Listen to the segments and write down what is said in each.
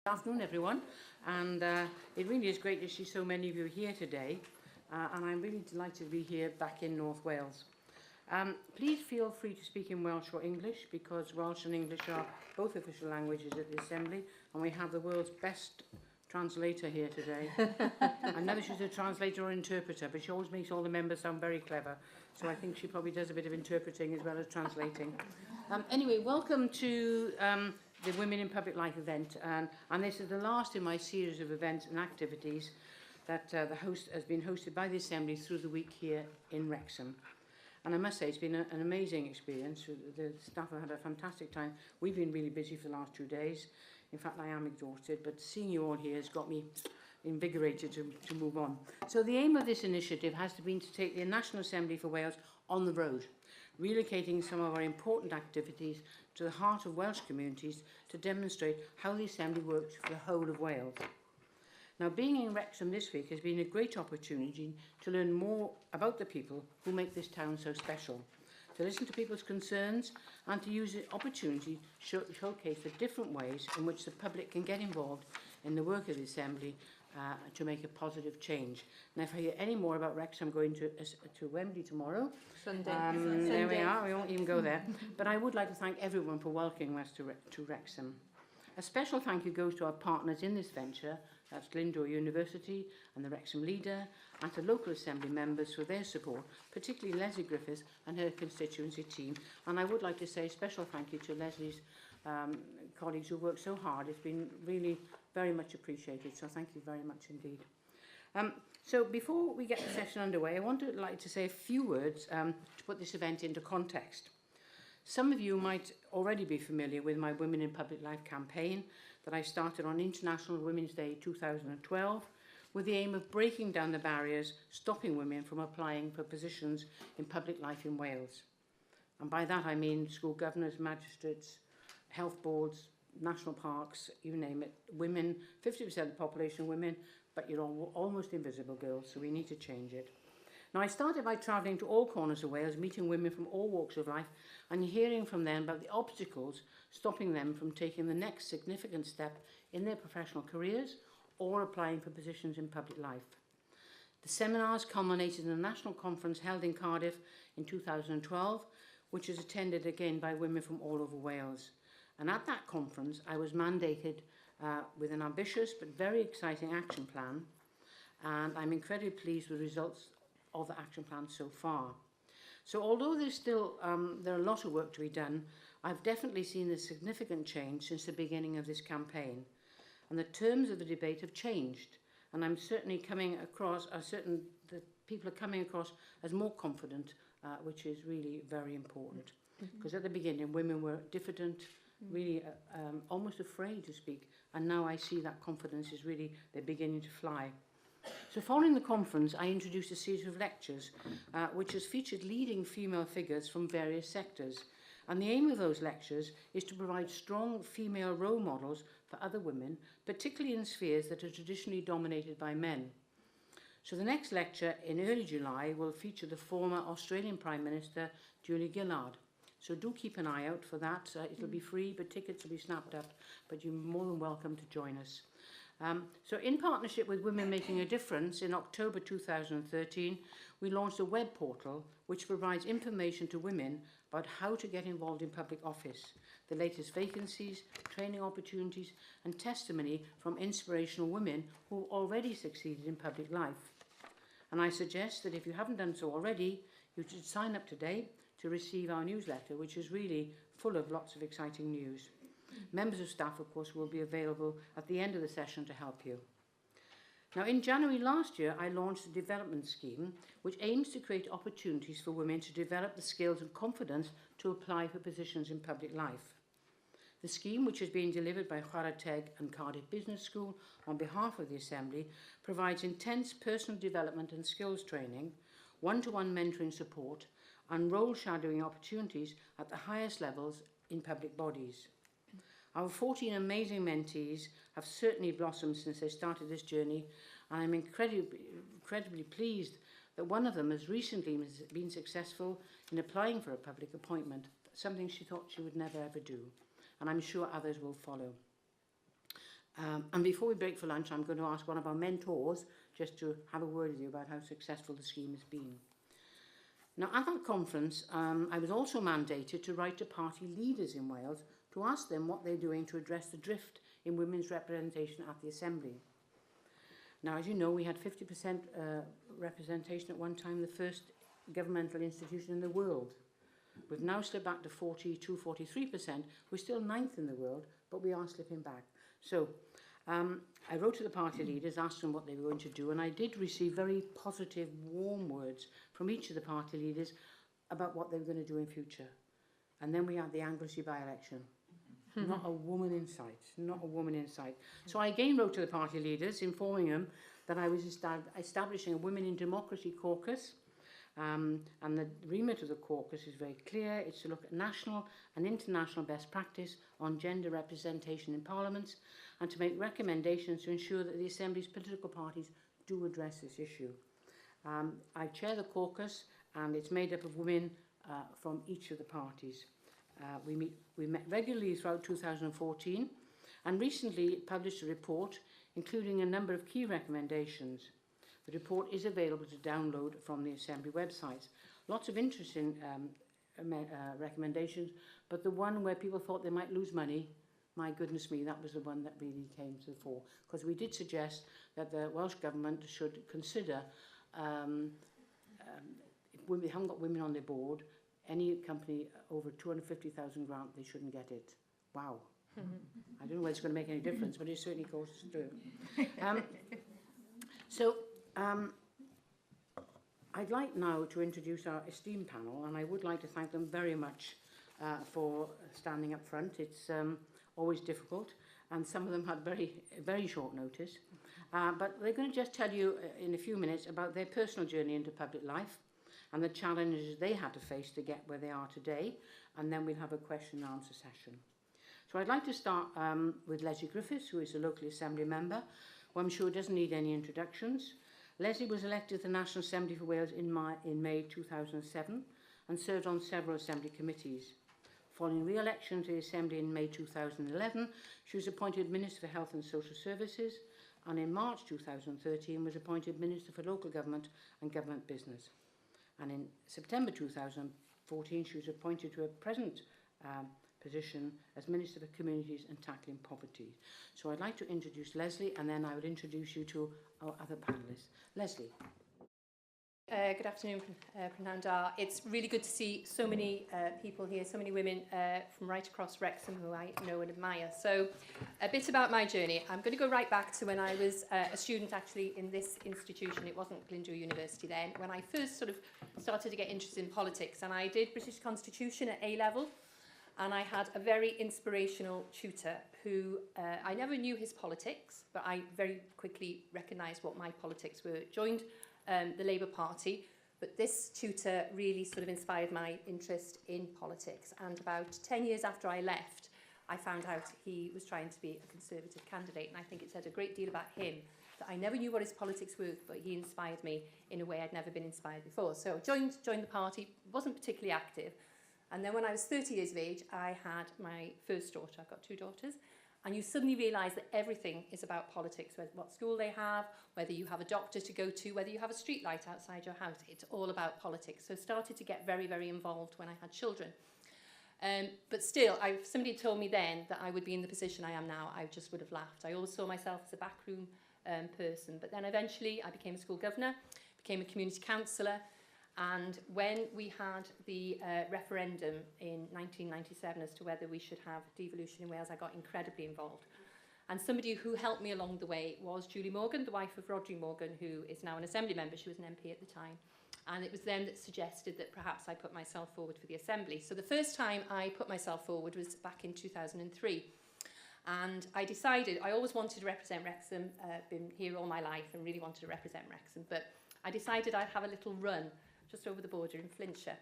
Good afternoon, everyone, and it really is great to see so many of you here today, and I'm really delighted to be here back in North Wales. Please feel free to speak in Welsh or English, because Welsh and English are both official languages at the Assembly, and we have the world's best translator here today. I never she's a translator or interpreter, but she always makes all the members sound very clever, so I think she probably does a bit of interpreting as well as translating. Anyway, welcome to the Women in Public Life event, and this is the last in my series of events and activities that the host has been hosted by the Assembly through the week here in Wrexham. And I must say, it's been an amazing experience. The staff have had a fantastic time. We've been really busy for the last 2 days. In fact, I am exhausted, but seeing you all here has got me invigorated to move on. So the aim of this initiative has been to take the National Assembly for Wales on the road, relocating some of our important activities to the heart of Welsh communities to demonstrate how the Assembly works for the whole of Wales. Now, being in Wrexham this week has been a great opportunity to learn more about the people who make this town so special, to listen to people's concerns and to use the opportunity to showcase the different ways in which the public can get involved in the work of the Assembly to make a positive change. And if I hear any more about Wrexham, I'm going to Wembley tomorrow. Sunday. There we are, we won't even go there. But I would like to thank everyone for welcoming us to Wrexham. A special thank you goes to our partners in this venture, that's Glyndŵr University and the Wrexham Leader, and to local Assembly members for their support, particularly Leslie Griffiths and her constituency team. And I would like to say a special thank you to Leslie's colleagues who worked so hard. It's been really very much appreciated, so thank you very much indeed. So before we get the session underway, I would like to say a few words to put this event into context. Some of you might already be familiar with my Women in Public Life campaign that I started on International Women's Day 2012 with the aim of breaking down the barriers stopping women from applying for positions in public life in Wales. And by that I mean school governors, magistrates, health boards, national parks, you name it. Women, 50% of the population women, but you're almost invisible girls, so we need to change it. Now, I started by travelling to all corners of Wales, meeting women from all walks of life and hearing from them about the obstacles stopping them from taking the next significant step in their professional careers or applying for positions in public life. The seminars culminated in a national conference held in Cardiff in 2012, which is attended again by women from all over Wales. And at that conference, I was mandated with an ambitious but very exciting action plan, and I'm incredibly pleased with the results of the action plan so far. So although there's still there are a lot of work to be done, I've definitely seen a significant change since the beginning of this campaign. And the terms of the debate have changed. And I'm certainly coming across, that people are coming across as more confident, which is really very important. Because at the beginning, women were diffident, really almost afraid to speak. And now I see that confidence is really, they're beginning to fly. So following the conference, I introduced a series of lectures, which has featured leading female figures from various sectors. And the aim of those lectures is to provide strong female role models for other women, particularly in spheres that are traditionally dominated by men. So the next lecture in early July will feature the former Australian Prime Minister, Julia Gillard. So do keep an eye out for that. It'll be free, but tickets will be snapped up, but you're more than welcome to join us. So in partnership with Women Making a Difference, in October 2013, we launched a web portal which provides information to women about how to get involved in public office, the latest vacancies, training opportunities, and testimony from inspirational women who already succeeded in public life. And I suggest that if you haven't done so already, you should sign up today to receive our newsletter, which is really full of lots of exciting news. Members of staff, of course, will be available at the end of the session to help you. Now, in January last year, I launched a development scheme which aims to create opportunities for women to develop the skills and confidence to apply for positions in public life. The scheme, which is being delivered by Trafodaeth and Cardiff Business School on behalf of the Assembly, provides intense personal development and skills training, one-to-one mentoring support, and role shadowing opportunities at the highest levels in public bodies. Our 14 amazing mentees have certainly blossomed since they started this journey, and I'm incredibly pleased that one of them has recently been successful in applying for a public appointment, something she thought she would never ever do, and I'm sure others will follow. And before we break for lunch, I'm going to ask one of our mentors just to have a word with you about how successful the scheme has been. Now, at that conference, I was also mandated to write to party leaders in Wales to ask them what they're doing to address the drift in women's representation at the Assembly. Now, as you know, we had 50% representation at one time, the first governmental institution in the world. We've now slipped back to 42-43%. We're still 9th in the world, but we are slipping back. So I wrote to the party leaders, asked them what they were going to do, and I did receive very positive, warm words from each of the party leaders about what they were going to do in future. And then we had the Anglesey by-election. Not a woman in sight, not a woman in sight. So I again wrote to the party leaders, informing them that I was establishing a Women in Democracy caucus, and the remit of the caucus is very clear. It's to look at national and international best practice on gender representation in parliaments and to make recommendations to ensure that the Assembly's political parties do address this issue. I chair the caucus, and it's made up of women from each of the parties. We met regularly throughout 2014 and recently published a report including a number of key recommendations. The report is available to download from the Assembly website. Lots of interesting recommendations, but the one where people thought they might lose money, my goodness me, that was the one that really came to the fore, because we did suggest that the Welsh Government should consider, if they haven't got women on their board, any company over 250,000 grant, they shouldn't get it. Wow. I don't know whether it's going to make any difference, but it certainly goes through. I'd like now to introduce our esteemed panel, and I would like to thank them very much for standing up front. It's always difficult, and some of them had very short notice. But they're going to just tell you in a few minutes about their personal journey into public life and the challenges they had to face to get where they are today, and then we'll have a question and answer session. So I'd like to start with Leslie Griffiths, who is a local Assembly member, who I'm sure doesn't need any introductions. Leslie was elected to the National Assembly for Wales in May 2007 and served on several Assembly committees. Following re-election to the Assembly in May 2011, she was appointed Minister for Health and Social Services, and in March 2013 was appointed Minister for Local Government and Government Business. And in September 2014, she was appointed to a present position as Minister for Communities and Tackling Poverty. So I'd like to introduce Leslie, and then I would introduce you to our other panellists. Leslie. Good afternoon, Prynhawn Da. It's really good to see so many people here, so many women from right across Wrexham who I know and admire. So a bit about my journey. I'm going to go right back to when I was a student actually in this institution. It wasn't Glyndŵr University then, when I first sort of started to get interested in politics. And I did British Constitution at A-level. And I had a very inspirational tutor who, I never knew his politics, but I very quickly recognised what my politics were. Joined the Labour Party, but this tutor really sort of inspired my interest in politics. And about 10 years after I left, I found out he was trying to be a Conservative candidate. And I think it said a great deal about him, that I never knew what his politics were, but he inspired me in a way I'd never been inspired before. So joined the party, wasn't particularly active. And then when I was 30 years of age, I had my first daughter. I've got 2 daughters. And you suddenly realise that everything is about politics, whether what school they have, whether you have a doctor to go to, whether you have a street light outside your house. It's all about politics. So I started to get very, very involved when I had children. But still, if somebody had told me then that I would be in the position I am now, I just would have laughed. I always saw myself as a backroom person. But then eventually I became a school governor, became a community councillor. And when we had the referendum in 1997 as to whether we should have devolution in Wales, I got incredibly involved. And somebody who helped me along the way was Julie Morgan, the wife of Rhodri Morgan, who is now an Assembly member. She was an MP at the time. And it was them that suggested that perhaps I put myself forward for the Assembly. So the first time I put myself forward was back in 2003. And I decided, I always wanted to represent Wrexham, been here all my life and really wanted to represent Wrexham. But I decided I'd have a little run just over the border in Flintshire.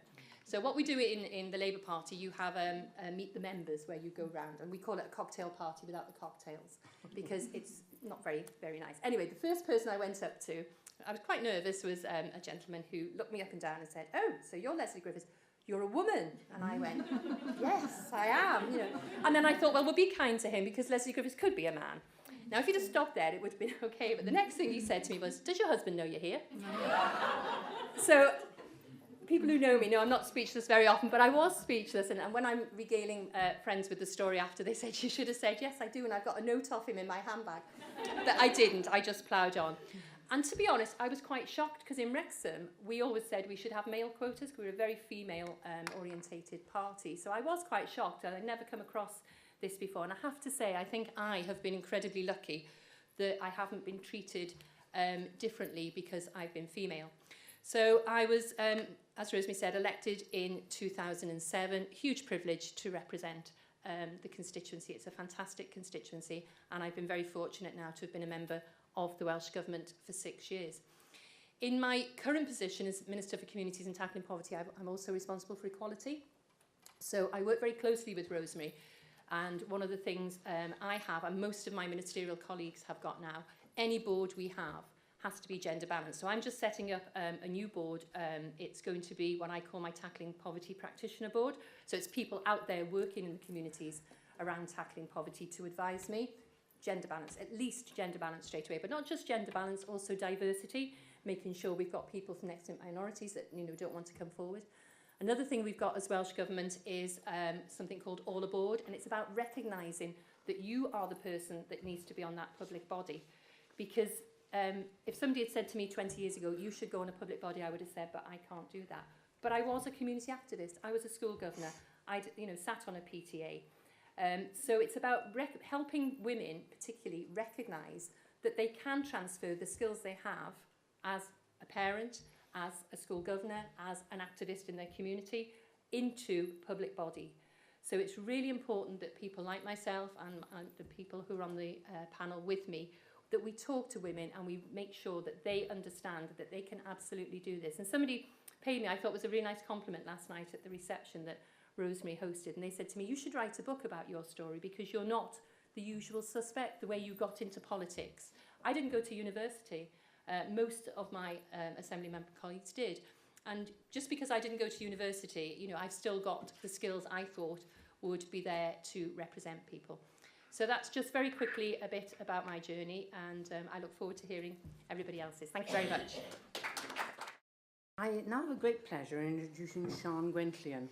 So what we do in the Labour Party, you have a meet the members where you go round, and we call it a cocktail party without the cocktails, because it's not very, very nice. Anyway, the first person I went up to, I was quite nervous, was a gentleman who looked me up and down and said, "Oh, so you're Leslie Griffiths, you're a woman?" And I went, "Yes, I am." You know. And then I thought, well, we'll be kind to him, because Leslie Griffiths could be a man. Now, if he'd have stopped there, it would have been okay. But the next thing he said to me was, does your husband know you're here? So people who know me know I'm not speechless very often, but I was speechless. And when I'm regaling friends with the story after, they said, you should have said, yes, I do. And I've got a note of him in my handbag. But I didn't. I just ploughed on. And to be honest, I was quite shocked because in Wrexham, we always said we should have male quotas. We were a very female-orientated party. So I was quite shocked. I'd never come across this before. And I have to say, I think I have been incredibly lucky that I haven't been treated differently because I've been female. So I was, as Rosemary said, elected in 2007. Huge privilege to represent the constituency. It's a fantastic constituency. And I've been very fortunate now to have been a member of the Welsh Government for 6 years. In my current position as Minister for Communities and Tackling Poverty, I'm also responsible for equality. So I work very closely with Rosemary. And one of the things I have, and most of my ministerial colleagues have got now, any board we have has to be gender balanced. So I'm just setting up a new board. It's going to be what I call my Tackling Poverty Practitioner Board. So it's people out there working in the communities around tackling poverty to advise me. Gender balance, at least gender balance straight away, but not just gender balance, also diversity, making sure we've got people from ethnic minorities that don't want to come forward. Another thing we've got as Welsh Government is something called All Aboard, and it's about recognising that you are the person that needs to be on that public body. Because if somebody had said to me 20 years ago, you should go on a public body, I would have said, but I can't do that. But I was a community activist. I was a school governor. I'd sat on a PTA. So it's about helping women particularly recognise that they can transfer the skills they have as a parent, as a school governor, as an activist in their community, into public body. So it's really important that people like myself and the people who are on the panel with me, that we talk to women and we make sure that they understand that they can absolutely do this. And somebody paid me, I thought it was a really nice compliment last night at the reception that Rosemary hosted, and they said to me, you should write a book about your story because you're not the usual suspect, the way you got into politics. I didn't go to university. Most of my Assembly member colleagues did. And just because I didn't go to university, I've still got the skills I thought would be there to represent people. So that's just very quickly a bit about my journey, and I look forward to hearing everybody else's. Thank you very much. I now have a great pleasure in introducing Sian Gwenllian,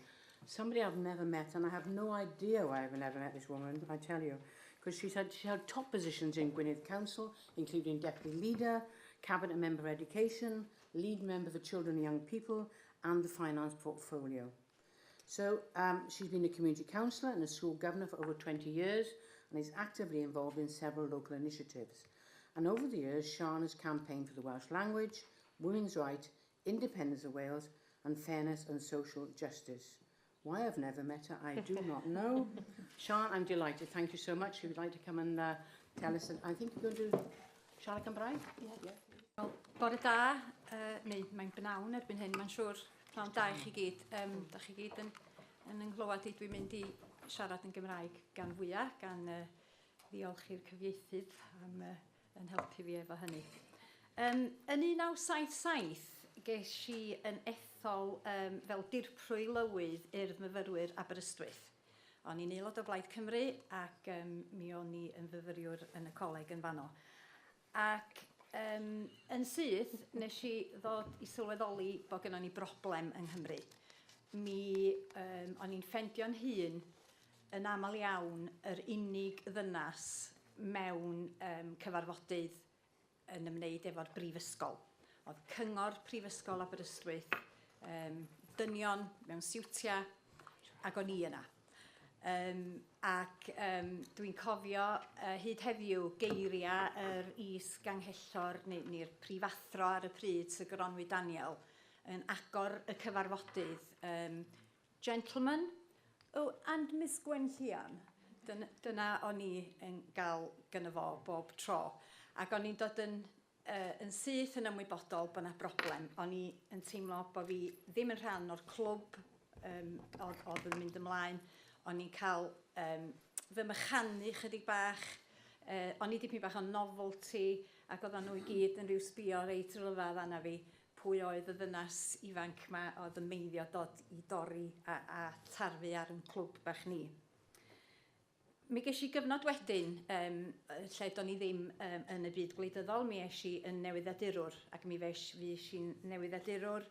somebody I've never met, and I have no idea why I've never met this woman, I tell you, because she held top positions in Gwynedd Council, including Deputy Leader, Cabinet Member of Education, Lead Member for Children and Young People, and the Finance Portfolio. So she's been a community councillor and a school governor for over 20 years, and is actively involved in several local initiatives. And over the years, Sian has campaigned for the Welsh language, women's rights, independence of Wales, and fairness and social justice. Why I've never met her, I do not know. Sian, I'm delighted. Thank you so much. If you'd like to come and tell us, I think you're going to siarad Cymraeg? Yeah. Wel, bore da, neu mae'n bnawn erbyn hyn, mae'n siŵr pnawn da i chi gyd. Da chi gyd yn nghlywed i dwi'n mynd i siarad yn Gymraeg gan fwyaf, gan ddiolch i'r cyfieithydd am yn helpu fi efo hynny. Yn 1977, ges i yn ethol fel dirprwy lywydd i'r myfyrwyr Aberystwyth. O'n i'n aelod o Blaid Cymru ac mi o'n i yn fyfyriwr yn y coleg yn fanno. Ac yn syth, nes i ddod i sylweddoli bod gynnon ni broblem yng Nghymru. O'n i'n ffendio'n hun yn aml iawn yr unig ddynas mewn cyfarfodydd yn ymwneud efo'r brifysgol. Oedd cyngor prifysgol Aberystwyth, dynion mewn siwtia, ac o'n i yna. Dwi'n cofio hyd heddiw geiriau yr is-ganghellor neu'r prifathro ar y pryd, Sir Gronwy Daniel, yn agor y cyfarfodydd. Gentlemen, and Miss Gwenllian. Dyna o'n i yn gael gyda fo bob tro. Ac o'n i'n dod yn syth yn ymwybodol bod yna broblem. O'n i yn teimlo bod fi ddim yn rhan o'r clwb oedd yn mynd ymlaen. O'n i'n cael fy mychanu chydig bach. O'n i dipyn bach o novelty, ac oedden nhw i gyd yn rhyw sbio reit rhyfedd anna fi pwy oedd y ddynas ifanc yma oedd yn meiddio dod i dorri a tarfu ar yn clwb bach ni. Mi ges i gyfnod wedyn, lle do'n i ddim yn y byd gwleidyddol, mi eis i yn newyddiadurwr, ac mi fes i'n newyddiadurwr,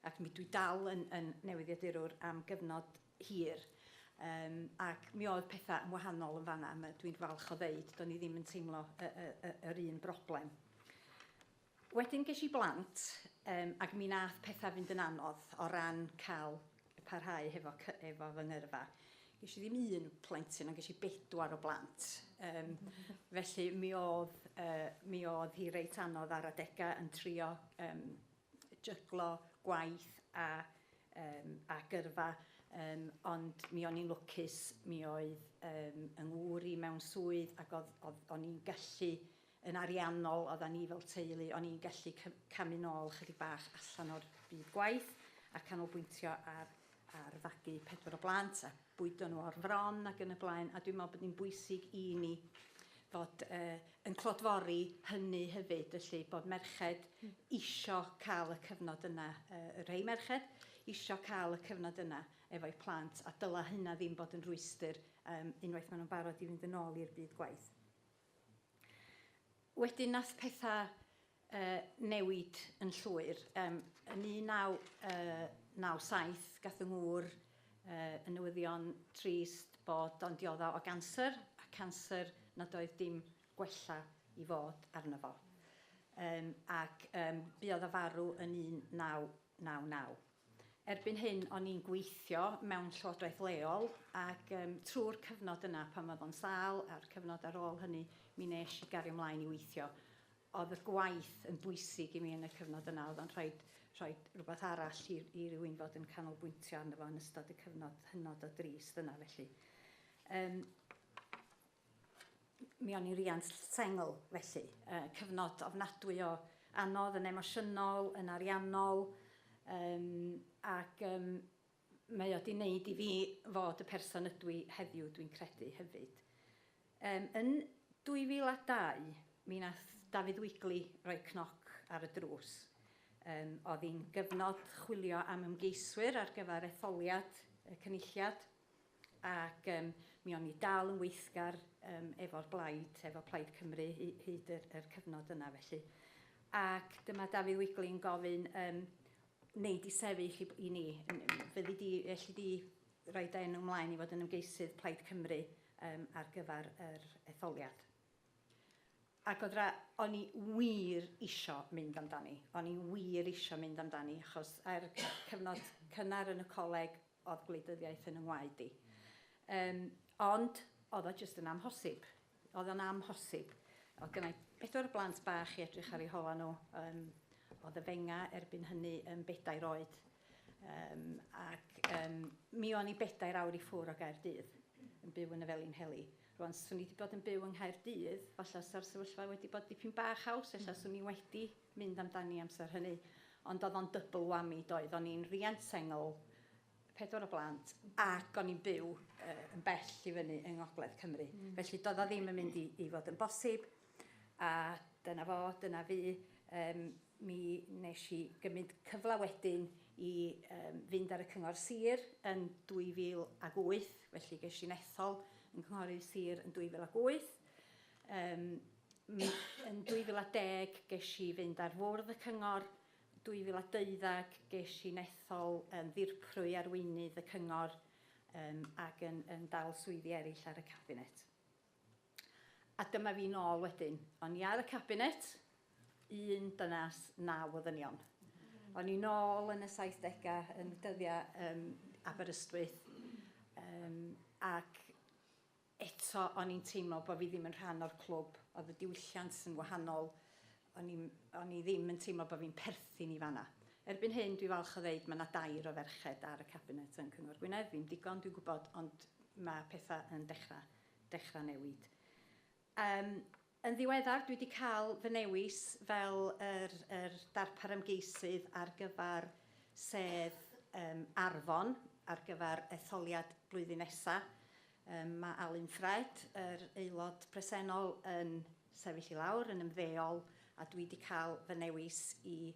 ac mi dwi dal yn newyddiadurwr am gyfnod hir. Ac mi oedd pethau yn wahanol yn fanna, dwi'n falch o ddeud, do'n i ddim yn teimlo yr un broblem. Wedyn ges i blant, ac mi nath pethau fynd yn anodd o ran cael parhau efo fy ngyrfa. Ges i ddim un plentyn, ond ges i 4 o blant. Felly mi oedd hi reit anodd ar adegau yn trio jyglo gwaith a gyrfa, ond mi o'n i'n lwcus, mi oedd yng ngŵr i mewn swydd, ac o'n i'n gallu yn ariannol, oeddan ni fel teulu, o'n i'n gallu camu nôl chydig bach allan o'r byd gwaith a canolbwyntio ar fagu 4 o blant a bwydo nhw o'r fron ac yn y blaen, a dwi'n meddwl bod ni'n bwysig i ni fod yn clodfori hynny hefyd, felly bod merched isio cael y cyfnod yna, rhai merched isio cael y cyfnod yna efo'u plant, a dyla hynna ddim bod yn rwystyr unwaith maen nhw'n barod i fynd yn ôl i'r byd gwaith. Wedyn nath pethau newid yn llwyr. Yn 1997 gath yng ngŵr y newyddion trist bod o'n diodda o ganser, a canser nad oedd dim gwella i fod arno fo. Ac buodd o farw yn 1999. Erbyn hyn, o'n i'n gweithio mewn llywodraeth leol, ac trwy'r cyfnod yna, pan oedd o'n sal, a'r cyfnod ar ôl hynny, mi nes i gario ymlaen i weithio. Oedd y gwaith yn bwysig i mi yn y cyfnod yna, oedd o'n rhaid rhywbeth arall i rywun fod yn canolbwyntio arno fo yn ystod y cyfnod hynod o drist yna, felly. Mi o'n i'n riant sengl, felly. Cyfnod ofnadwy o anodd, yn emosiynol, yn ariannol, ac mae o 'di wneud i fi fod y person ydw i heddiw, dwi'n credu hefyd. Yn 2002, mi nath Dafydd Wigli roi cnoc ar y drws. Oedd hi'n gyfnod chwilio am ymgeiswyr ar gyfer etholiad y cynulliad, ac mi o'n i dal yn weithgar efo'r blaid, efo Plaid Cymru hyd yr cyfnod yna felly. Ac dyma Dafydd Wigli'n gofyn, wneud i sefyll i ni, elli di roi enw ymlaen i fod yn ymgeisydd Plaid Cymru ar gyfer yr etholiad. Ac o'n i wir isio mynd amdani. O'n i wir isio mynd amdani, achos ar cyfnod cynnar yn y coleg oedd gwleidyddiaeth yn yng ngwaed i. Ond oedd o jyst yn amhosib. Oedd o'n amhosib. Oedd gennau 4 blant bach i edrych ar eu hola nhw. Oedd y fenga erbyn hynny yn 4 oed. Ac mi o'n i 4 awr i ffwr o Gaerdydd, yn byw yn y Felin Heli. Rwan, swn i wedi bod yn byw yng Nghaerdydd, falle sa'r sefyllfa wedi bod dipyn bach haws, falle swn i wedi mynd amdani amser hynny. Ond oedd o'n double whammy doedd. O'n i'n riant sengl, 4 o blant, ac o'n i'n byw yn bell i fyny yng Ngogledd Cymru. Felly doedd o ddim yn mynd i fod yn bosib, a dyna fo, dyna fi. Mi nes i gymryd cyfle wedyn i fynd ar y cyngor sir yn 2008, felly ges i'n ethol yn cynghorydd sir yn 2008. Yn 2010 ges i fynd ar fwrdd y cyngor, 2012 ges i'n ethol ddirprwy arweinydd y cyngor ac yn dal swyddi eraill ar y cabinet. A dyma fi nôl wedyn. O'n i ar y cabinet, 1 dynas 9 o ddynion. O'n i nôl yn y 70au yn dyddiau Aberystwyth, ac eto o'n i'n teimlo bod fi ddim yn rhan o'r clwb. Oedd y diwylliant yn wahanol. O'n i ddim yn teimlo bod fi'n perthyn i fanna. Erbyn hyn, dwi falch o ddeud, mae yna 2 o ferched ar y cabinet yn Cyngor Gwynedd. Fi'n digon, dwi'n gwybod, ond mae pethau yn dechrau newid. Yn ddiweddar, dwi wedi cael fy newis fel yr darpar ymgeisydd ar gyfer sedd Arfon, ar gyfer etholiad blwyddyn nesaf. Mae Alun Ffred, yr aelod presennol, yn sefyll i lawr, yn ymddeol, a dwi wedi cael fy newis i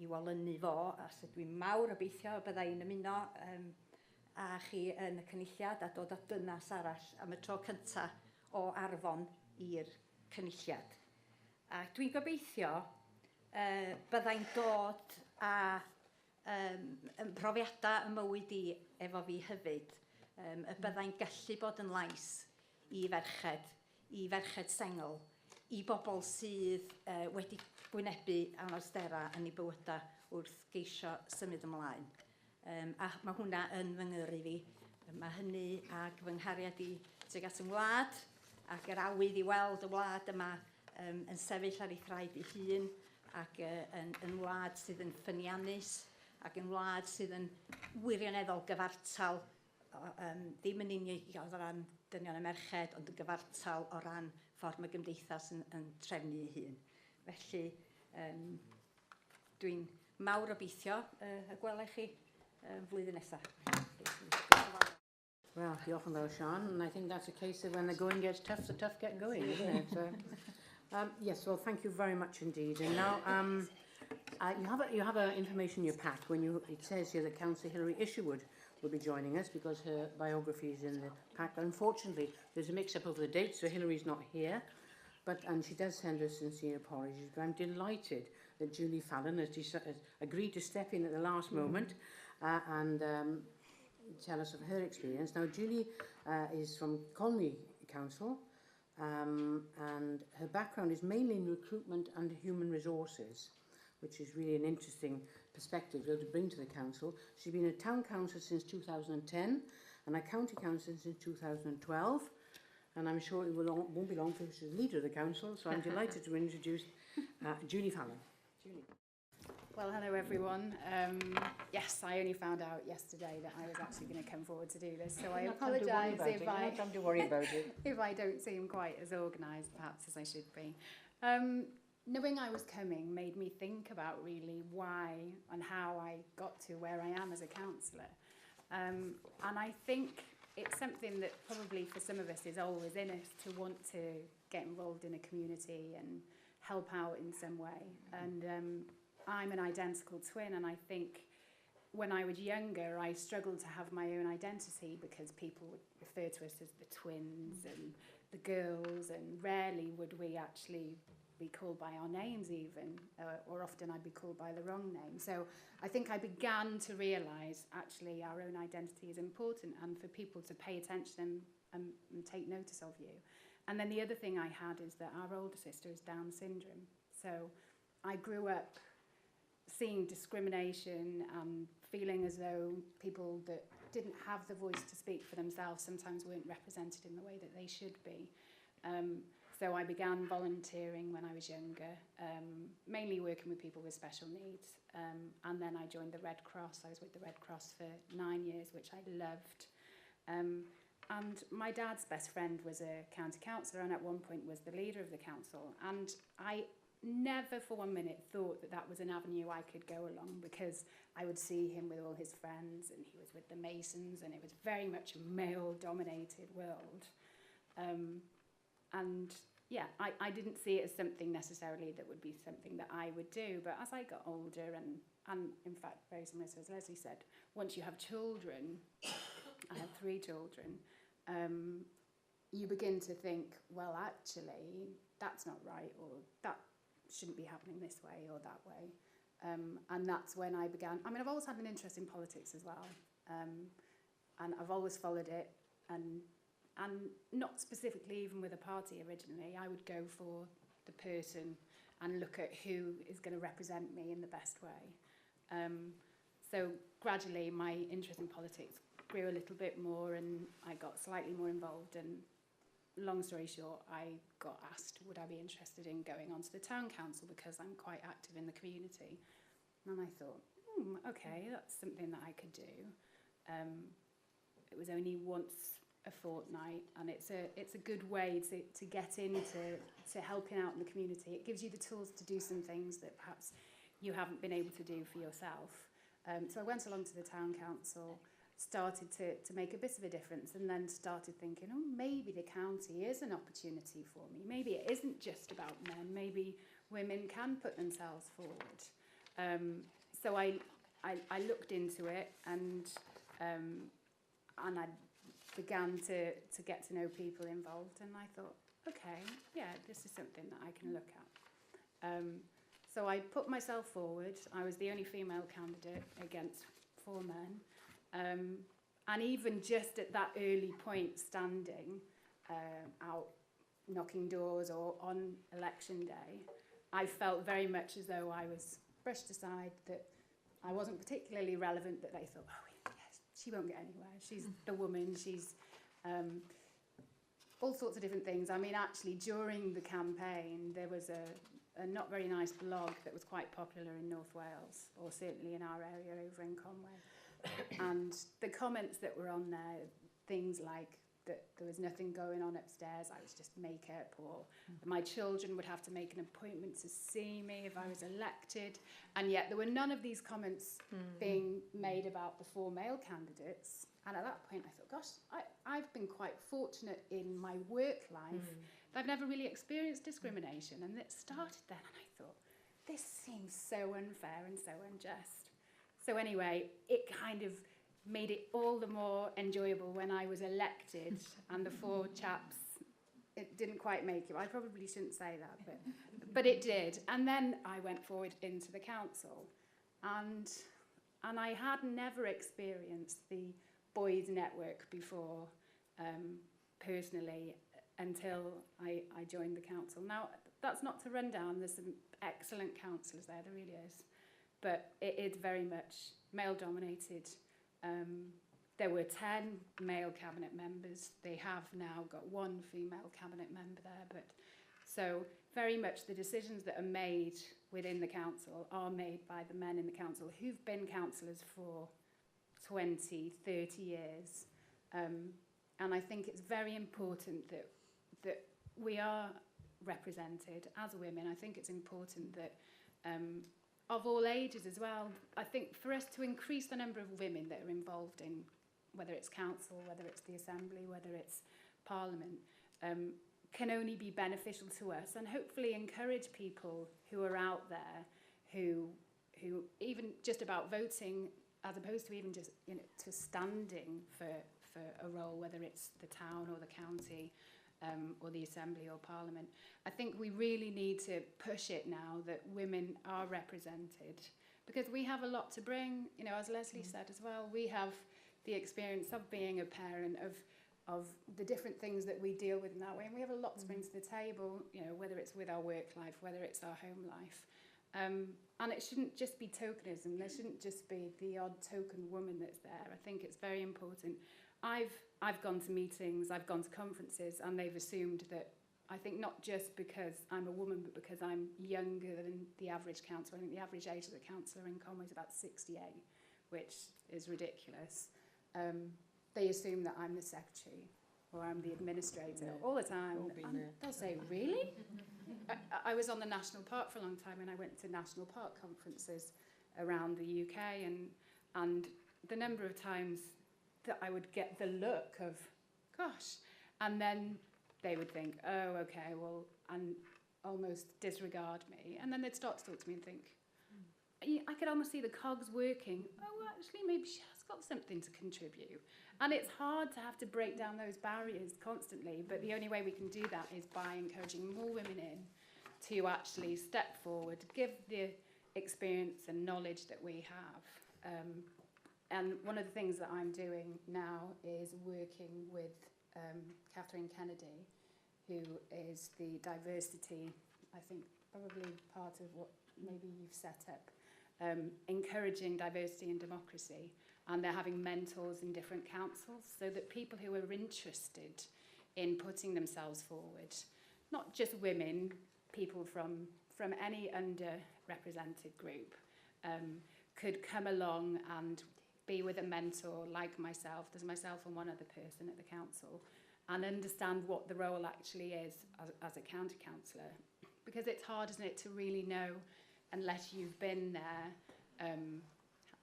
walynu fo, a sef dwi'n mawr obeithio y byddai'n ymuno a chi yn y cynulliad a dod â dynas arall am y tro cyntaf o Arfon i'r cynulliad. A dwi'n gobeithio byddai'n dod a profiadau y mywyd i efo fi hefyd, y byddai'n gallu bod yn lais i ferched sengl, i bobl sydd wedi gwynebu anawstera yn eu bywydau wrth geisio symud ymlaen. A mae hwnna yn fy ngyrru fi. Mae hynny ag fy nghariad i tuag at yng ngwlad, ac yr awydd i weld y wlad yma yn sefyll ar ei thraed ei hun, ac yn wlad sydd yn ffyniannus, ac yn wlad sydd yn wirioneddol gyfartal, ddim yn union o ran dynion y merched, ond yn gyfartal o ran ffordd mae gymdeithas yn trefnu ei hun. Felly, dwi'n mawr obeithio y gwelech chi flwyddyn nesaf. Well, diolch yn fawr, Sian, and I think that's a case of when the going gets tough, the tough get going, isn't it? So, yes, well, thank you very much indeed. And now, you have information in your pack when it says here that Councillor Hilary Isherwood will be joining us because her biography is in the pack. Unfortunately, there's a mix-up over the dates, so Hilary's not here. And she does send us sincere apologies, but I'm delighted that Julie Fallon has agreed to step in at the last moment and tell us of her experience. Now, Julie is from Colney Council, and her background is mainly in recruitment and human resources, which is really an interesting perspective to bring to the council. She's been a town councillor since 2010 and a county councillor since 2012, and I'm sure it won't be long before she's leader of the council, so I'm delighted to introduce Julie Fallon. Julie. Well, hello everyone. Yes, I only found out yesterday that I was actually going to come forward to do this, so I apologise if I don't seem quite as organised perhaps as I should be. Knowing I was coming made me think about really why and how I got to where I am as a councillor. And I think it's something that probably for some of us is always in us to want to get involved in a community and help out in some way. And I'm an identical twin, and I think when I was younger I struggled to have my own identity because people would refer to us as the twins and the girls, and rarely would we actually be called by our names even, or often I'd be called by the wrong name. So I think I began to realise actually our own identity is important and for people to pay attention and take notice of you. And then the other thing I had is that our older sister is Down syndrome. So I grew up seeing discrimination and feeling as though people that didn't have the voice to speak for themselves sometimes weren't represented in the way that they should be. So I began volunteering when I was younger, mainly working with people with special needs. And then I joined the Red Cross. I was with the Red Cross for 9 years, which I loved. And my dad's best friend was a county councillor and at one point was the leader of the council. And I never for 1 minute thought that that was an avenue I could go along, because I would see him with all his friends and he was with the Masons and it was very much a male-dominated world. And yeah, I didn't see it as something necessarily that would be something that I would do. But as I got older and in fact, very similar to as Leslie said, once you have children, I have 3 children, you begin to think, well, actually, that's not right, or that shouldn't be happening this way or that way. And that's when I began. I mean, I've always had an interest in politics as well. And I've always followed it, and not specifically even with a party originally. I would go for the person and look at who is going to represent me in the best way. So gradually my interest in politics grew a little bit more and I got slightly more involved, and long story short, I got asked would I be interested in going on to the town council because I'm quite active in the community. And I thought, okay, that's something that I could do. It was only once a fortnight, and it's a good way to get into helping out in the community. It gives you the tools to do some things that perhaps you haven't been able to do for yourself. So I went along to the town council, started to make a bit of a difference, and then started thinking, oh, maybe the county is an opportunity for me. Maybe it isn't just about men. Maybe women can put themselves forward. So I looked into it, and I began to get to know people involved, and I thought, okay, yeah, this is something that I can look at. So I put myself forward. I was the only female candidate against 4 men. And even just at that early point, standing out knocking doors or on election day, I felt very much as though I was brushed aside, that I wasn't particularly relevant, that they thought, oh, yes, she won't get anywhere. She's the woman, she's all sorts of different things. I mean, actually, during the campaign, there was a not very nice blog that was quite popular in North Wales, or certainly in our area over in Conway. And the comments that were on there, things like that there was nothing going on upstairs, I was just makeup, or my children would have to make an appointment to see me if I was elected. And yet there were none of these comments being made about the 4 male candidates. And at that point I thought, gosh, I've been quite fortunate in my work life. I've never really experienced discrimination, and it started then, and I thought, this seems so unfair and so unjust. So anyway, it kind of made it all the more enjoyable when I was elected and the 4 chaps, it didn't quite make it. I probably shouldn't say that, but it did. And then I went forward into the council, and I had never experienced the boys' network before, personally, until I joined the council. Now, that's not to run down, there's some excellent councillors there really is, but it is very much male-dominated. There were 10 male cabinet members. They have now got 1 female cabinet member there, but so very much the decisions that are made within the council are made by the men in the council who've been councillors for 20, 30 years. And I think it's very important that we are represented as women. I think it's important that of all ages as well. I think for us to increase the number of women that are involved in, whether it's council, whether it's the assembly, whether it's parliament, can only be beneficial to us, and hopefully encourage people who are out there who even just about voting, as opposed to even just, you know, to standing for a role, whether it's the town or the county, or the assembly or parliament. I think we really need to push it now that women are represented, because we have a lot to bring. You know, as Leslie said as well, we have the experience of being a parent, of the different things that we deal with in that way, and we have a lot to bring to the table, you know, whether it's with our work life, whether it's our home life. And it shouldn't just be tokenism. There shouldn't just be the odd token woman that's there. I think it's very important. I've gone to meetings, I've gone to conferences, and they've assumed that, I think not just because I'm a woman, but because I'm younger than the average councillor. I think the average age of the councillor in Conway is about 68, which is ridiculous. They assume that I'm the secretary or I'm the administrator all the time. And they'll say, really? I was on the National Park for a long time, and I went to national park conferences around the UK, and the number of times that I would get the look of, gosh, and then they would think, oh, okay, well, and almost disregard me. And then they'd start to talk to me and think, I could almost see the cogs working. Oh, well, actually, maybe she has got something to contribute. And it's hard to have to break down those barriers constantly, but the only way we can do that is by encouraging more women in to actually step forward, give the experience and knowledge that we have. And one of the things that I'm doing now is working with Catherine Kennedy, who is the diversity, I think probably part of what maybe you've set up, encouraging diversity and democracy. And they're having mentors in different councils so that people who are interested in putting themselves forward, not just women, people from any underrepresented group, could come along and be with a mentor like myself. There's myself and one other person at the council, and understand what the role actually is as a county councillor. Because it's hard, isn't it, to really know, unless you've been there,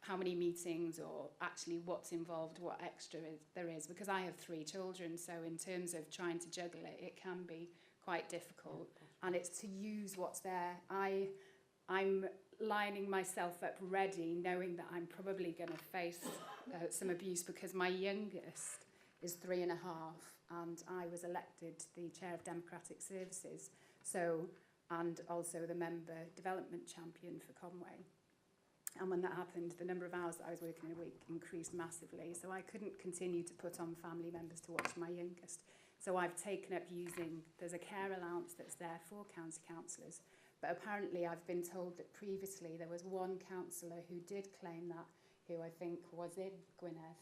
how many meetings or actually what's involved, what extra there is. Because I have 3 children, so in terms of trying to juggle it, it can be quite difficult. And it's to use what's there. I'm lining myself up ready, knowing that I'm probably going to face some abuse, because my youngest is 3.5, and I was elected the Chair of Democratic Services, so, and also the Member Development Champion for Conway. And when that happened, the number of hours that I was working in a week increased massively, so I couldn't continue to put on family members to watch my youngest. So I've taken up using, there's a care allowance that's there for county councillors, but apparently I've been told that previously there was one councillor who did claim that, who I think was in Gwynedd,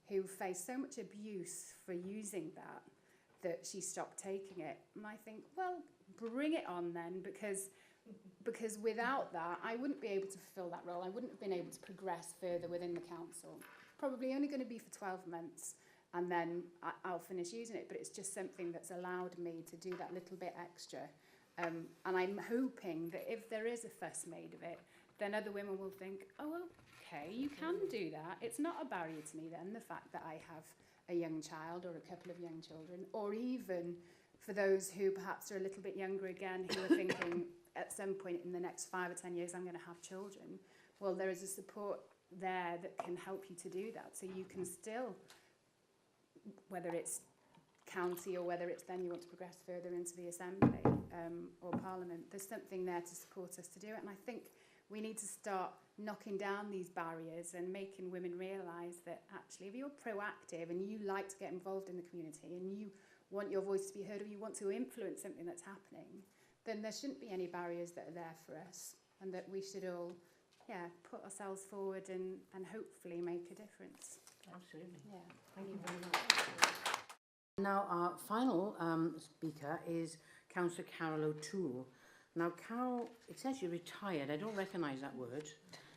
who faced so much abuse for using that she stopped taking it. And I think, well, bring it on then, because without that, I wouldn't be able to fulfil that role. I wouldn't have been able to progress further within the council. Probably only going to be for 12 months, and then I'll finish using it, but it's just something that's allowed me to do that little bit extra. And I'm hoping that if there is a fuss made of it, then other women will think, oh, okay, you can do that. It's not a barrier to me then, the fact that I have a young child or a couple of young children, or even for those who perhaps are a little bit younger again, who are thinking at some point in the next 5 or 10 years, I'm going to have children. Well, there is a support there that can help you to do that. So you can still, whether it's county or whether it's then you want to progress further into the Assembly or Parliament, there's something there to support us to do it. And I think we need to start knocking down these barriers and making women realise that actually if you're proactive and you like to get involved in the community and you want your voice to be heard or you want to influence something that's happening, then there shouldn't be any barriers that are there for us, and that we should all, put ourselves forward and hopefully make a difference. Absolutely. Yeah. Thank you very much. Now, our final speaker is Councillor Carol O'Toole. Now, Carol, it says you're retired. I don't recognise that word.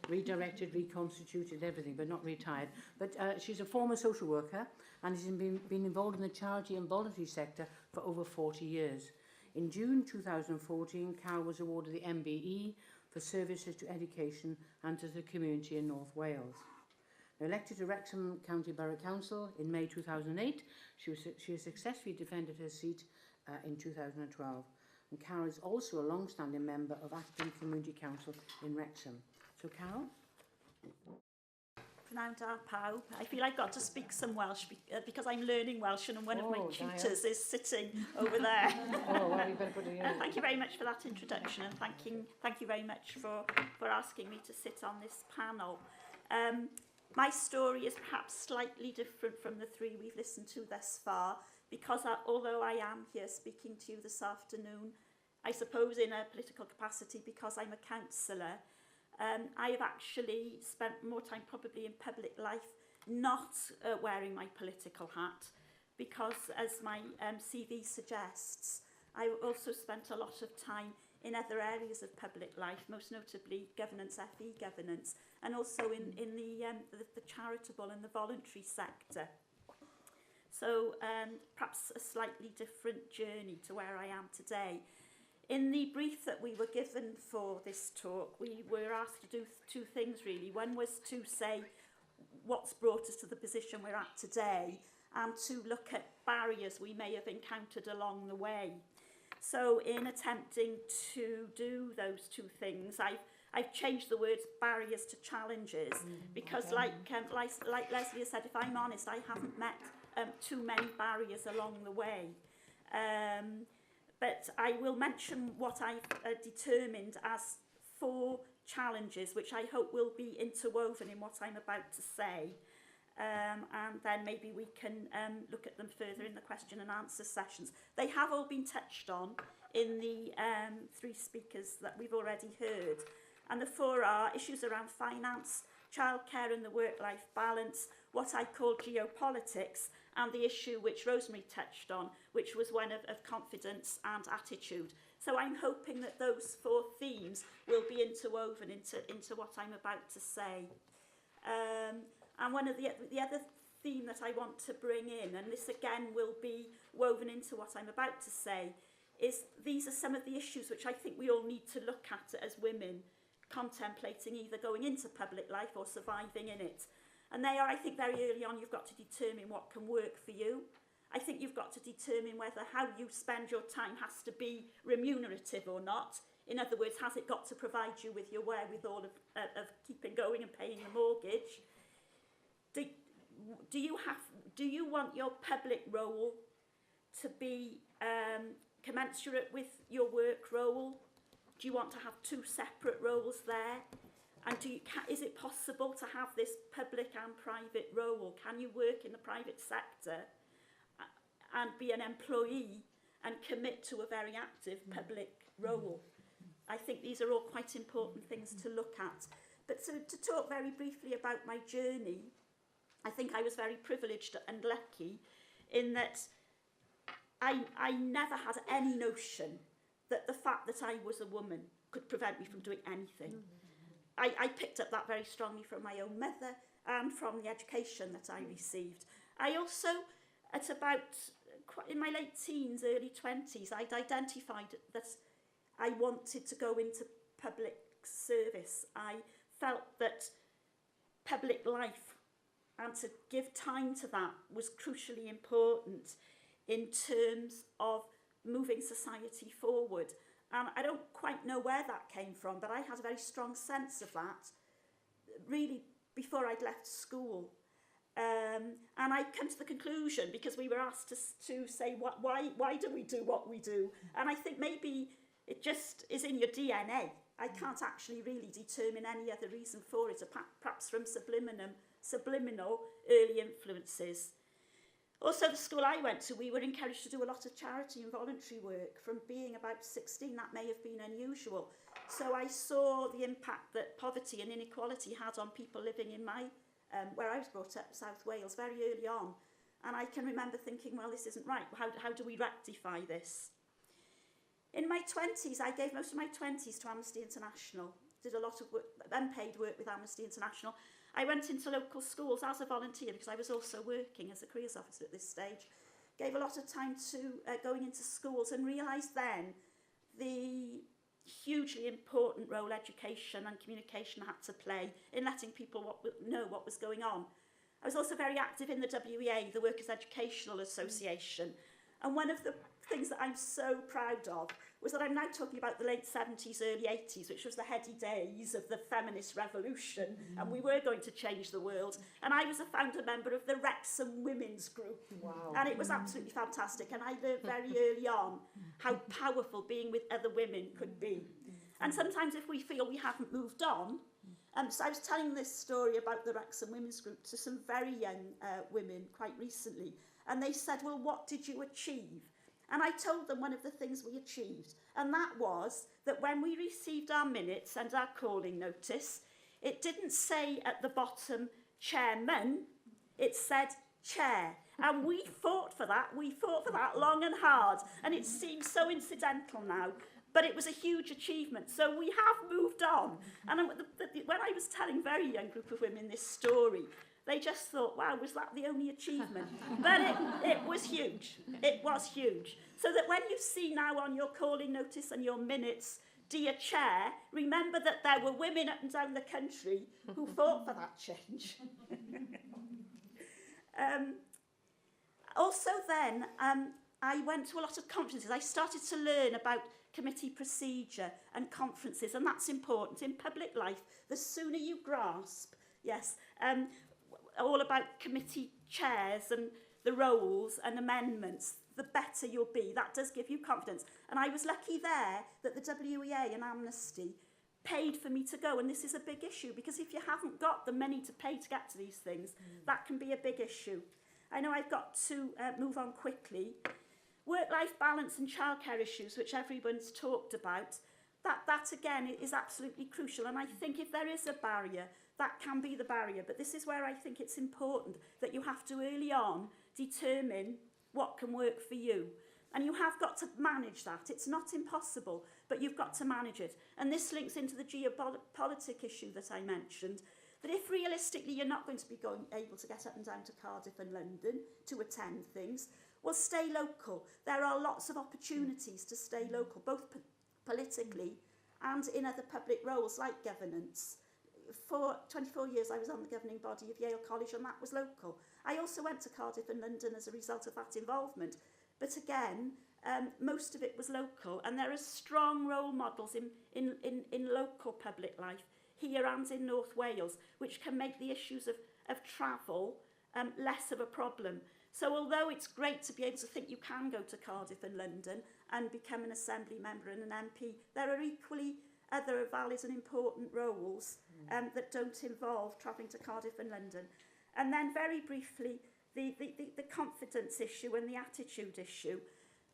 Redirected, reconstituted, everything, but not retired. But she's a former social worker and has been involved in the charity and voluntary sector for over 40 years. In June 2014, Carol was awarded the MBE for services to education and to the community in North Wales. Now, elected to Wrexham County Borough Council in May 2008, she has successfully defended her seat in 2012. And Carol is also a long-standing member of Acton Community Council in Wrexham. So, Carol? Pnawn da pawb. I feel I've got to speak some Welsh because I'm learning Welsh and one of my tutors is sitting over there. Oh, well, you better put it in. Thank you very much for that introduction, and thank you very much for asking me to sit on this panel. My story is perhaps slightly different from the three we've listened to thus far, because although I am here speaking to you this afternoon, I suppose in a political capacity because I'm a councillor, I have actually spent more time probably in public life not wearing my political hat, because as my CV suggests, I also spent a lot of time in other areas of public life, most notably governance, FE governance, and also in the charitable and the voluntary sector. So perhaps a slightly different journey to where I am today. In the brief that we were given for this talk, we were asked to do two things really. One was to say what's brought us to the position we're at today, and to look at barriers we may have encountered along the way. So in attempting to do those two things, I've changed the words barriers to challenges, because like Leslie has said, if I'm honest, I haven't met too many barriers along the way. But I will mention what I've determined as 4 challenges, which I hope will be interwoven in what I'm about to say. And then maybe we can look at them further in the question and answer sessions. They have all been touched on in the 3 speakers that we've already heard. And the 4 are issues around finance, childcare and the work-life balance, what I call geopolitics, and the issue which Rosemary touched on, which was one of confidence and attitude. So I'm hoping that those 4 themes will be interwoven into what I'm about to say. And one of the other theme that I want to bring in, and this again will be woven into what I'm about to say, is these are some of the issues which I think we all need to look at as women, contemplating either going into public life or surviving in it. And they are, I think, very early on, you've got to determine what can work for you. I think you've got to determine whether how you spend your time has to be remunerative or not. In other words, has it got to provide you with your wherewithal of keeping going and paying the mortgage? do you want your public role to be commensurate with your work role? Do you want to have two separate roles there? And is it possible to have this public and private role? Can you work in the private sector and be an employee and commit to a very active public role? I think these are all quite important things to look at. But to talk very briefly about my journey, I think I was very privileged and lucky in that I never had any notion that the fact that I was a woman could prevent me from doing anything. I picked up that very strongly from my own mother and from the education that I received. I also, at about, in my late teens, early 20s, I'd identified that I wanted to go into public service. I felt that public life and to give time to that was crucially important in terms of moving society forward. And I don't quite know where that came from, but I had a very strong sense of that, really, before I'd left school. And I come to the conclusion, because we were asked to say, why do we do what we do? And I think maybe it just is in your DNA. I can't actually really determine any other reason for it, perhaps from subliminal early influences. Also, the school I went to, we were encouraged to do a lot of charity and voluntary work. From being about 16, that may have been unusual. So I saw the impact that poverty and inequality had on people living in my, where I was brought up, South Wales, very early on. And I can remember thinking, well, this isn't right. How do we rectify this? In my 20s, I gave most of my 20s to Amnesty International. Did a lot of work, unpaid work with Amnesty International. I went into local schools as a volunteer because I was also working as a careers officer at this stage. Gave a lot of time to going into schools and realised then the hugely important role education and communication had to play in letting people know what was going on. I was also very active in the WEA, the Workers' Educational Association. And one of the things that I'm so proud of was that I'm now talking about the late 70s, early 80s, which was the heady days of the feminist revolution, and we were going to change the world. And I was a founder member of the Wrexham Women's Group. Wow. And it was absolutely fantastic. And I learned very early on how powerful being with other women could be. And sometimes if we feel we haven't moved on, so I was telling this story about the Wrexham Women's Group to some very young women quite recently. And they said, well, what did you achieve? And I told them one of the things we achieved, and that was that when we received our minutes and our calling notice, it didn't say at the bottom, chairman, it said chair. And we fought for that long and hard, and it seems so incidental now, but it was a huge achievement. So we have moved on. And when I was telling a very young group of women this story, they just thought, wow, was that the only achievement? But it was huge. It was huge. So that when you see now on your calling notice and your minutes, dear chair, remember that there were women up and down the country who fought for that change. Also then, I went to a lot of conferences. I started to learn about committee procedure and conferences, and that's important. In public life, the sooner you grasp, yes, all about committee chairs and the roles and amendments, the better you'll be. That does give you confidence. And I was lucky there that the WEA and Amnesty paid for me to go. And this is a big issue, because if you haven't got the money to pay to get to these things, that can be a big issue. I know I've got to move on quickly. Work-life balance and childcare issues, which everyone's talked about, that again is absolutely crucial. And I think if there is a barrier, that can be the barrier. But this is where I think it's important that you have to early on determine what can work for you. And you have got to manage that. It's not impossible, but you've got to manage it. And this links into the geopolitic issue that I mentioned, that if realistically you're not going to be able to get up and down to Cardiff and London to attend things, well, stay local. There are lots of opportunities to stay local, both politically and in other public roles like governance. For 24 years I was on the governing body of Yale College, and that was local. I also went to Cardiff and London as a result of that involvement. But again, most of it was local, and there are strong role models in local public life here and in North Wales, which can make the issues of travel less of a problem. So although it's great to be able to think you can go to Cardiff and London and become an Assembly member and an MP, there are equally other valid and important roles that don't involve travelling to Cardiff and London. And then very briefly, the confidence issue and the attitude issue.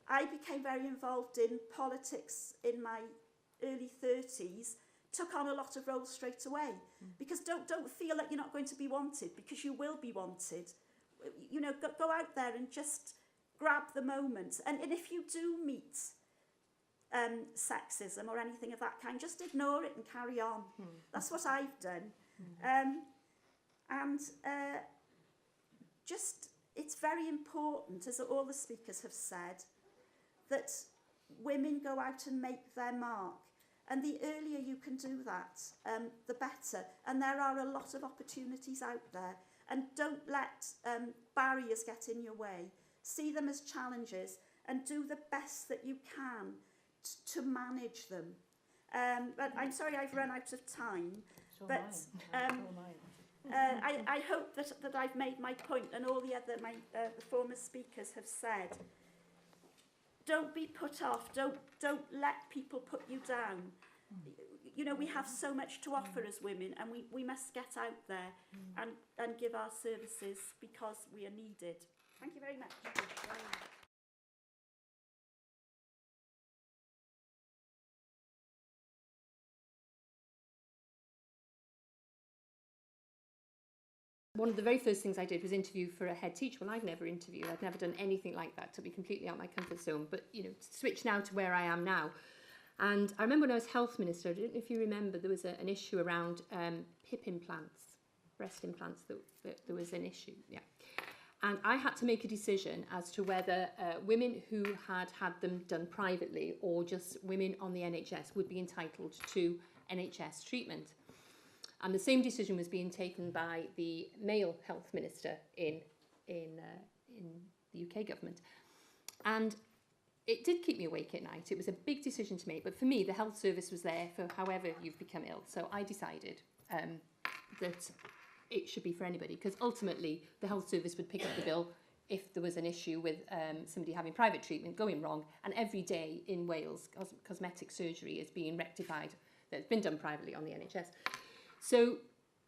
I became very involved in politics in my early 30s, took on a lot of roles straight away. Because don't feel that you're not going to be wanted, because you will be wanted. You know, go out there and just grab the moment. And if you do meet sexism or anything of that kind, just ignore it and carry on. That's what I've done. Just, it's very important, as all the speakers have said, that women go out and make their mark. And the earlier you can do that, the better. And there are a lot of opportunities out there. And don't let barriers get in your way. See them as challenges and do the best that you can to manage them. But I'm sorry I've run out of time. I hope that I've made my point, and all the other the former speakers have said. Don't be put off. Don't let people put you down. You know, we have so much to offer as women, and we must get out there and give our services because we are needed. Thank you very much. One of the very first things I did was interview for a head teacher. Well, I've never interviewed. I've never done anything like that, to be completely out of my comfort zone. But, you know, to switch now to where I am now. And I remember when I was health minister, I don't know if you remember, there was an issue around PIP implants, breast implants, that there was an issue, yeah. And I had to make a decision as to whether women who had had them done privately or just women on the NHS would be entitled to NHS treatment. And the same decision was being taken by the male health minister in the UK government. And it did keep me awake at night. It was a big decision to make. But for me, the health service was there for however you've become ill. So I decided that it should be for anybody, because ultimately the health service would pick up the bill if there was an issue with somebody having private treatment going wrong. And every day in Wales, cosmetic surgery is being rectified that's been done privately on the NHS. So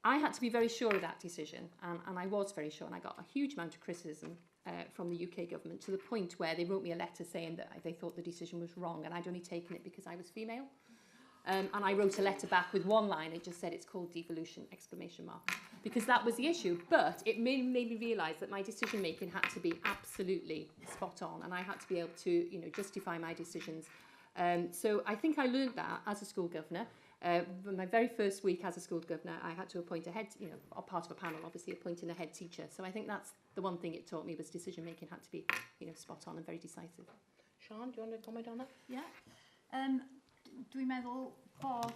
I had to be very sure of that decision, and I was very sure, and I got a huge amount of criticism from the UK government, to the point where they wrote me a letter saying that they thought the decision was wrong, and I'd only taken it because I was female. And I wrote a letter back with one line. It just said it's called devolution, ! Because that was the issue. But it made me realise that my decision making had to be absolutely spot on, and I had to be able to, you know, justify my decisions. So I think I learned that as a school governor. My very first week as a school governor, I had to appoint a head, you know, a part of a panel, obviously appointing a head teacher. So I think that's the one thing it taught me, was decision making had to be, you know, spot on and very decisive. Sian, do you want to comment on that? Yeah. Dwi'n meddwl bod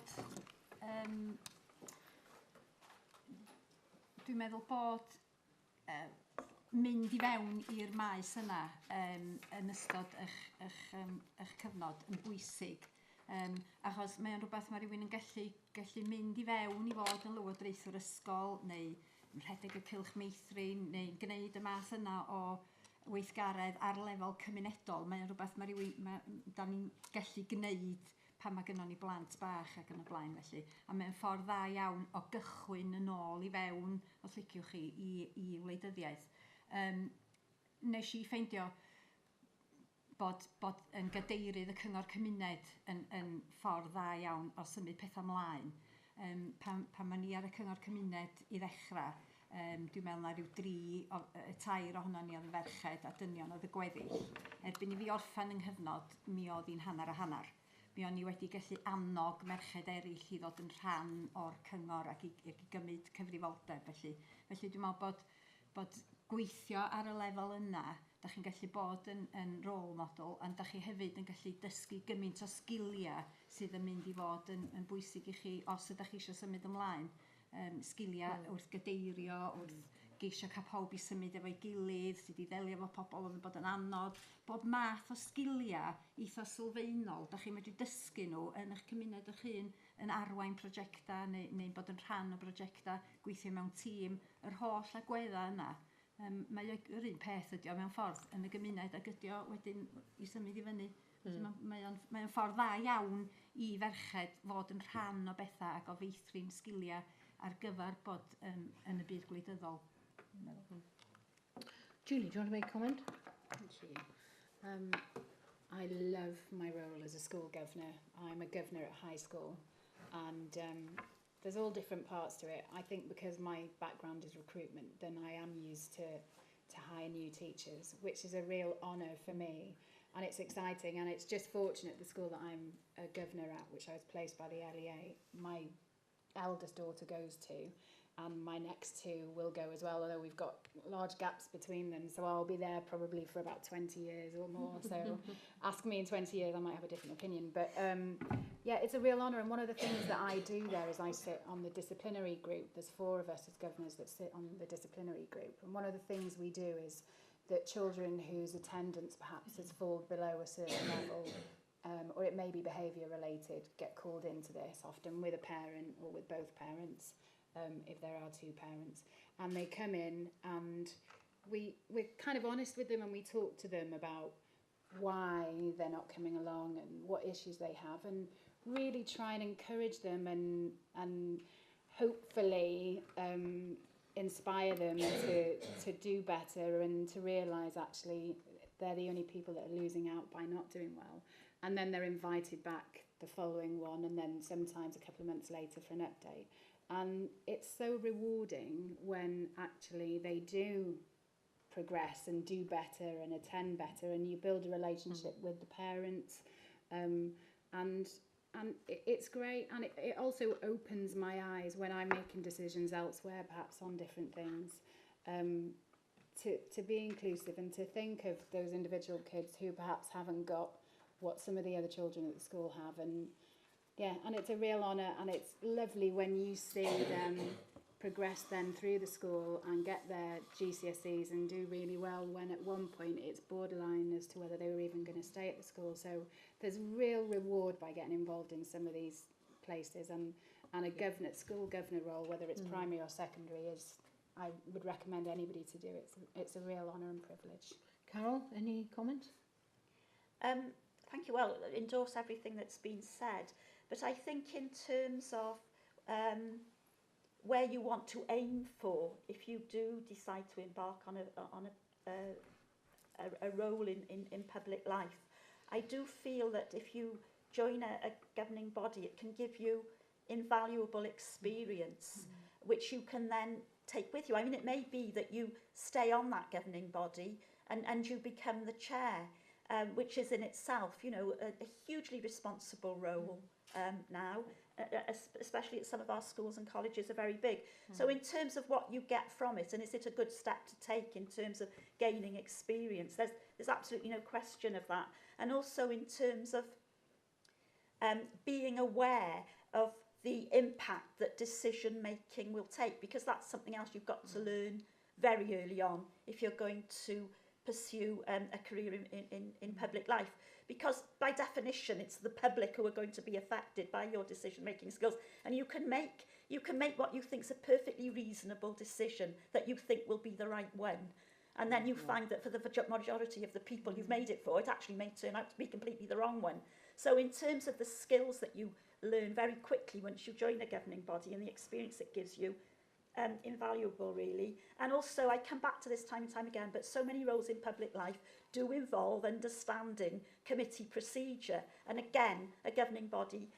mynd I fewn i'r maes yna yn ystod eich cyfnod yn bwysig. Achos mae'n rhywbeth mae rhywun yn gallu mynd I fewn I fod yn lywodraethwr ysgol, neu rhedeg y cylch meithrin, neu gwneud y math yna o weithgaredd ar lefel cymunedol. Mae'n rhywbeth da ni'n gallu gwneud pan mae gynnon ni blant bach ac yn y blaen felly. A mae'n ffordd dda iawn o gychwyn yn ôl I fewn, os liciwch chi, I wleidyddiaeth. Nes I ffeindio bod yn gadeirydd y cyngor cymuned yn ffordd dda iawn o symud pethau ymlaen. Pan ma'n ni ar y cyngor cymuned I ddechrau, dwi'n meddwl na rhyw 3 ohono ni oedd yn ferched a dynion oedd y gweddill. Erbyn I fi orffan yng nghyfnod, mi oedd hi'n hanner a hanner. Mi o'n I wedi gallu annog merched eraill I ddod yn rhan o'r cyngor ac I gymryd cyfrifoldeb. Felly dwi'n meddwl bod gweithio ar y lefel yna, da chi'n gallu bod yn role model, ond da chi hefyd yn gallu dysgu gymaint o sgiliau sydd yn mynd I fod yn bwysig I chi os ydych chi eisiau symud ymlaen. Sgiliau wrth gadeirio, wrth geisio cael pawb I symud efo'i gilydd, sydd I ddelio efo pobl oedd yn bod yn anodd. Bob math o sgiliau eitha sylfaenol, da chi'n medru dysgu nhw yn eich cymuned eich hun, yn arwain prosiecta neu bod yn rhan o brosiecta, gweithio mewn tîm, yr holl agweddau yna. Mae yr un peth ydi o mewn ffordd yn y gymuned ac ydi o wedyn i symud i fyny. Mae o'n ffordd dda iawn i ferched fod yn rhan o bethau ac o feithrin sgiliau ar gyfer bod yn y byd gwleidyddol. Julie, do you want to make a comment? Thank you. I love my role as a school governor. I'm a governor at high school, and there's all different parts to it. I think because my background is recruitment, then I am used to hire new teachers, which is a real honour for me. And it's exciting, and it's just fortunate the school that I'm a governor at, which I was placed by the LEA, my eldest daughter goes to, and my next two will go as well, although we've got large gaps between them, so I'll be there probably for about 20 years or more. So ask me in 20 years, I might have a different opinion. But yeah, it's a real honour, and one of the things that I do there is I sit on the disciplinary group. There's 4 of us as governors that sit on the disciplinary group, and one of the things we do is that children whose attendance perhaps has fallen below a certain level, or it may be behaviour related, get called into this, often with a parent or with both parents, if there are 2 parents, and they come in and we're kind of honest with them, and we talk to them about why they're not coming along and what issues they have, and really try and encourage them and hopefully inspire them to do better and to realise actually they're the only people that are losing out by not doing well. And then they're invited back the following one, and then sometimes a couple of months later for an update. And it's so rewarding when actually they do progress and do better and attend better, and you build a relationship with the parents, and it's great. And it also opens my eyes when I'm making decisions elsewhere, perhaps on different things, to be inclusive and to think of those individual kids who perhaps haven't got what some of the other children at the school have. And yeah, and it's a real honour, and it's lovely when you see them progress then through the school and get their GCSEs and do really well, when at one point it's borderline as to whether they were even going to stay at the school. So there's real reward by getting involved in some of these places, and a school governor role, whether it's primary or secondary, is, I would recommend anybody to do it. It's a real honour and privilege. Carol, any comment? Thank you. Well, endorse everything that's been said, but I think in terms of where you want to aim for, if you do decide to embark on a role in public life, I do feel that if you join a governing body, it can give you invaluable experience, which you can then take with you. I mean, it may be that you stay on that governing body and you become the chair, which is in itself, you know, a hugely responsible role now, especially at some of our schools and colleges are very big. So in terms of what you get from it, and is it a good step to take in terms of gaining experience, there's absolutely no question of that. And also in terms of being aware of the impact that decision making will take, because that's something else you've got to learn very early on if you're going to pursue a career in public life, because by definition it's the public who are going to be affected by your decision making skills, and you can make what you think is a perfectly reasonable decision that you think will be the right one, and then you find that for the majority of the people you've made it for, it actually may turn out to be completely the wrong one. So in terms of the skills that you learn very quickly once you join a governing body and the experience it gives you, invaluable really. And also, I come back to this time and time again, but so many roles in public life do involve understanding committee procedure, and again a governing body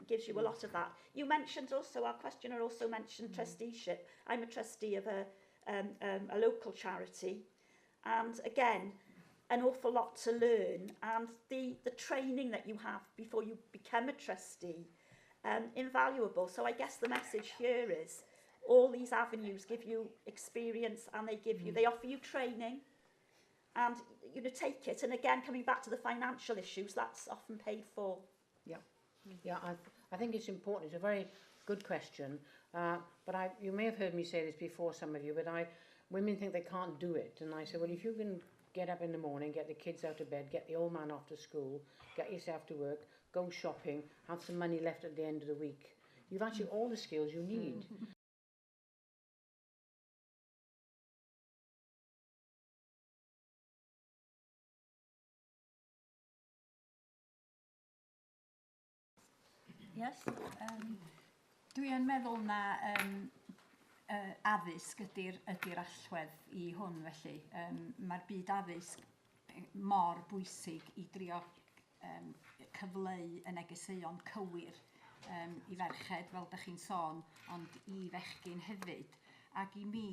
gives you a lot of that. You mentioned also, our questioner also mentioned trusteeship. I'm a trustee of a local charity, and again an awful lot to learn, and the training that you have before you become a trustee, invaluable. So I guess the message here is all these avenues give you experience, and they offer you training, and you know, take it. And again, coming back to the financial issues, that's often paid for. Yeah, I think it's important. It's a very good question, but you may have heard me say this before, some of you, but women think they can't do it, and I say, well, if you can get up in the morning, get the kids out of bed, get the old man off to school, get yourself to work, go shopping, have some money left at the end of the week, you've actually all the skills you need. Yes. Dwi yn meddwl na addysg ydy'r allwedd I hwn felly. Mae'r byd addysg mor bwysig I drio cyfleu y negeseuon cywir I ferched, fel ydych chi'n sôn, ond I fechgyn hefyd. Ac I mi,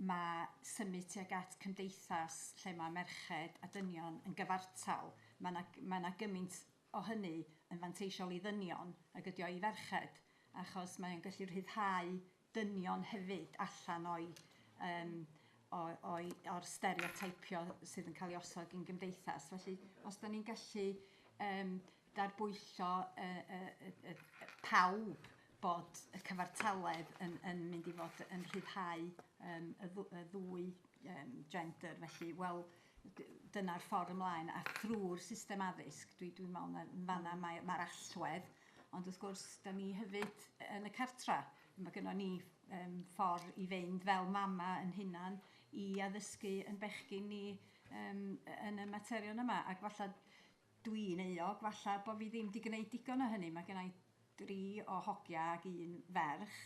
mae symud tuag at cymdeithas lle mae merched a dynion yn gyfartal. Mae yna gymaint o hynny yn fanteisiol I ddynion ac ydi o I ferched, achos mae'n gallu rhyddhau dynion hefyd allan o'r stereotypio sydd yn cael ei osod yn gymdeithas. Felly, os da ni'n gallu darbwyllo pawb bod y cyfartaledd yn mynd I fod yn rhyddhau y ddwy gender. Felly, wel, dyna'r ffordd ymlaen. A thrwy'r system addysg, dwi'n meddwl na fanna mae'r allwedd, ond wrth gwrs, da ni hefyd yn y cartra. Mae gennym ni ffordd I fynd fel mama yn hunan I addysgu yn bechgyn ni yn y materion yma. Ac falle dwi'n euog, falle bod fi ddim wedi gwneud digon o hynny. Mae gennau 3 o hogia ac 1 ferch.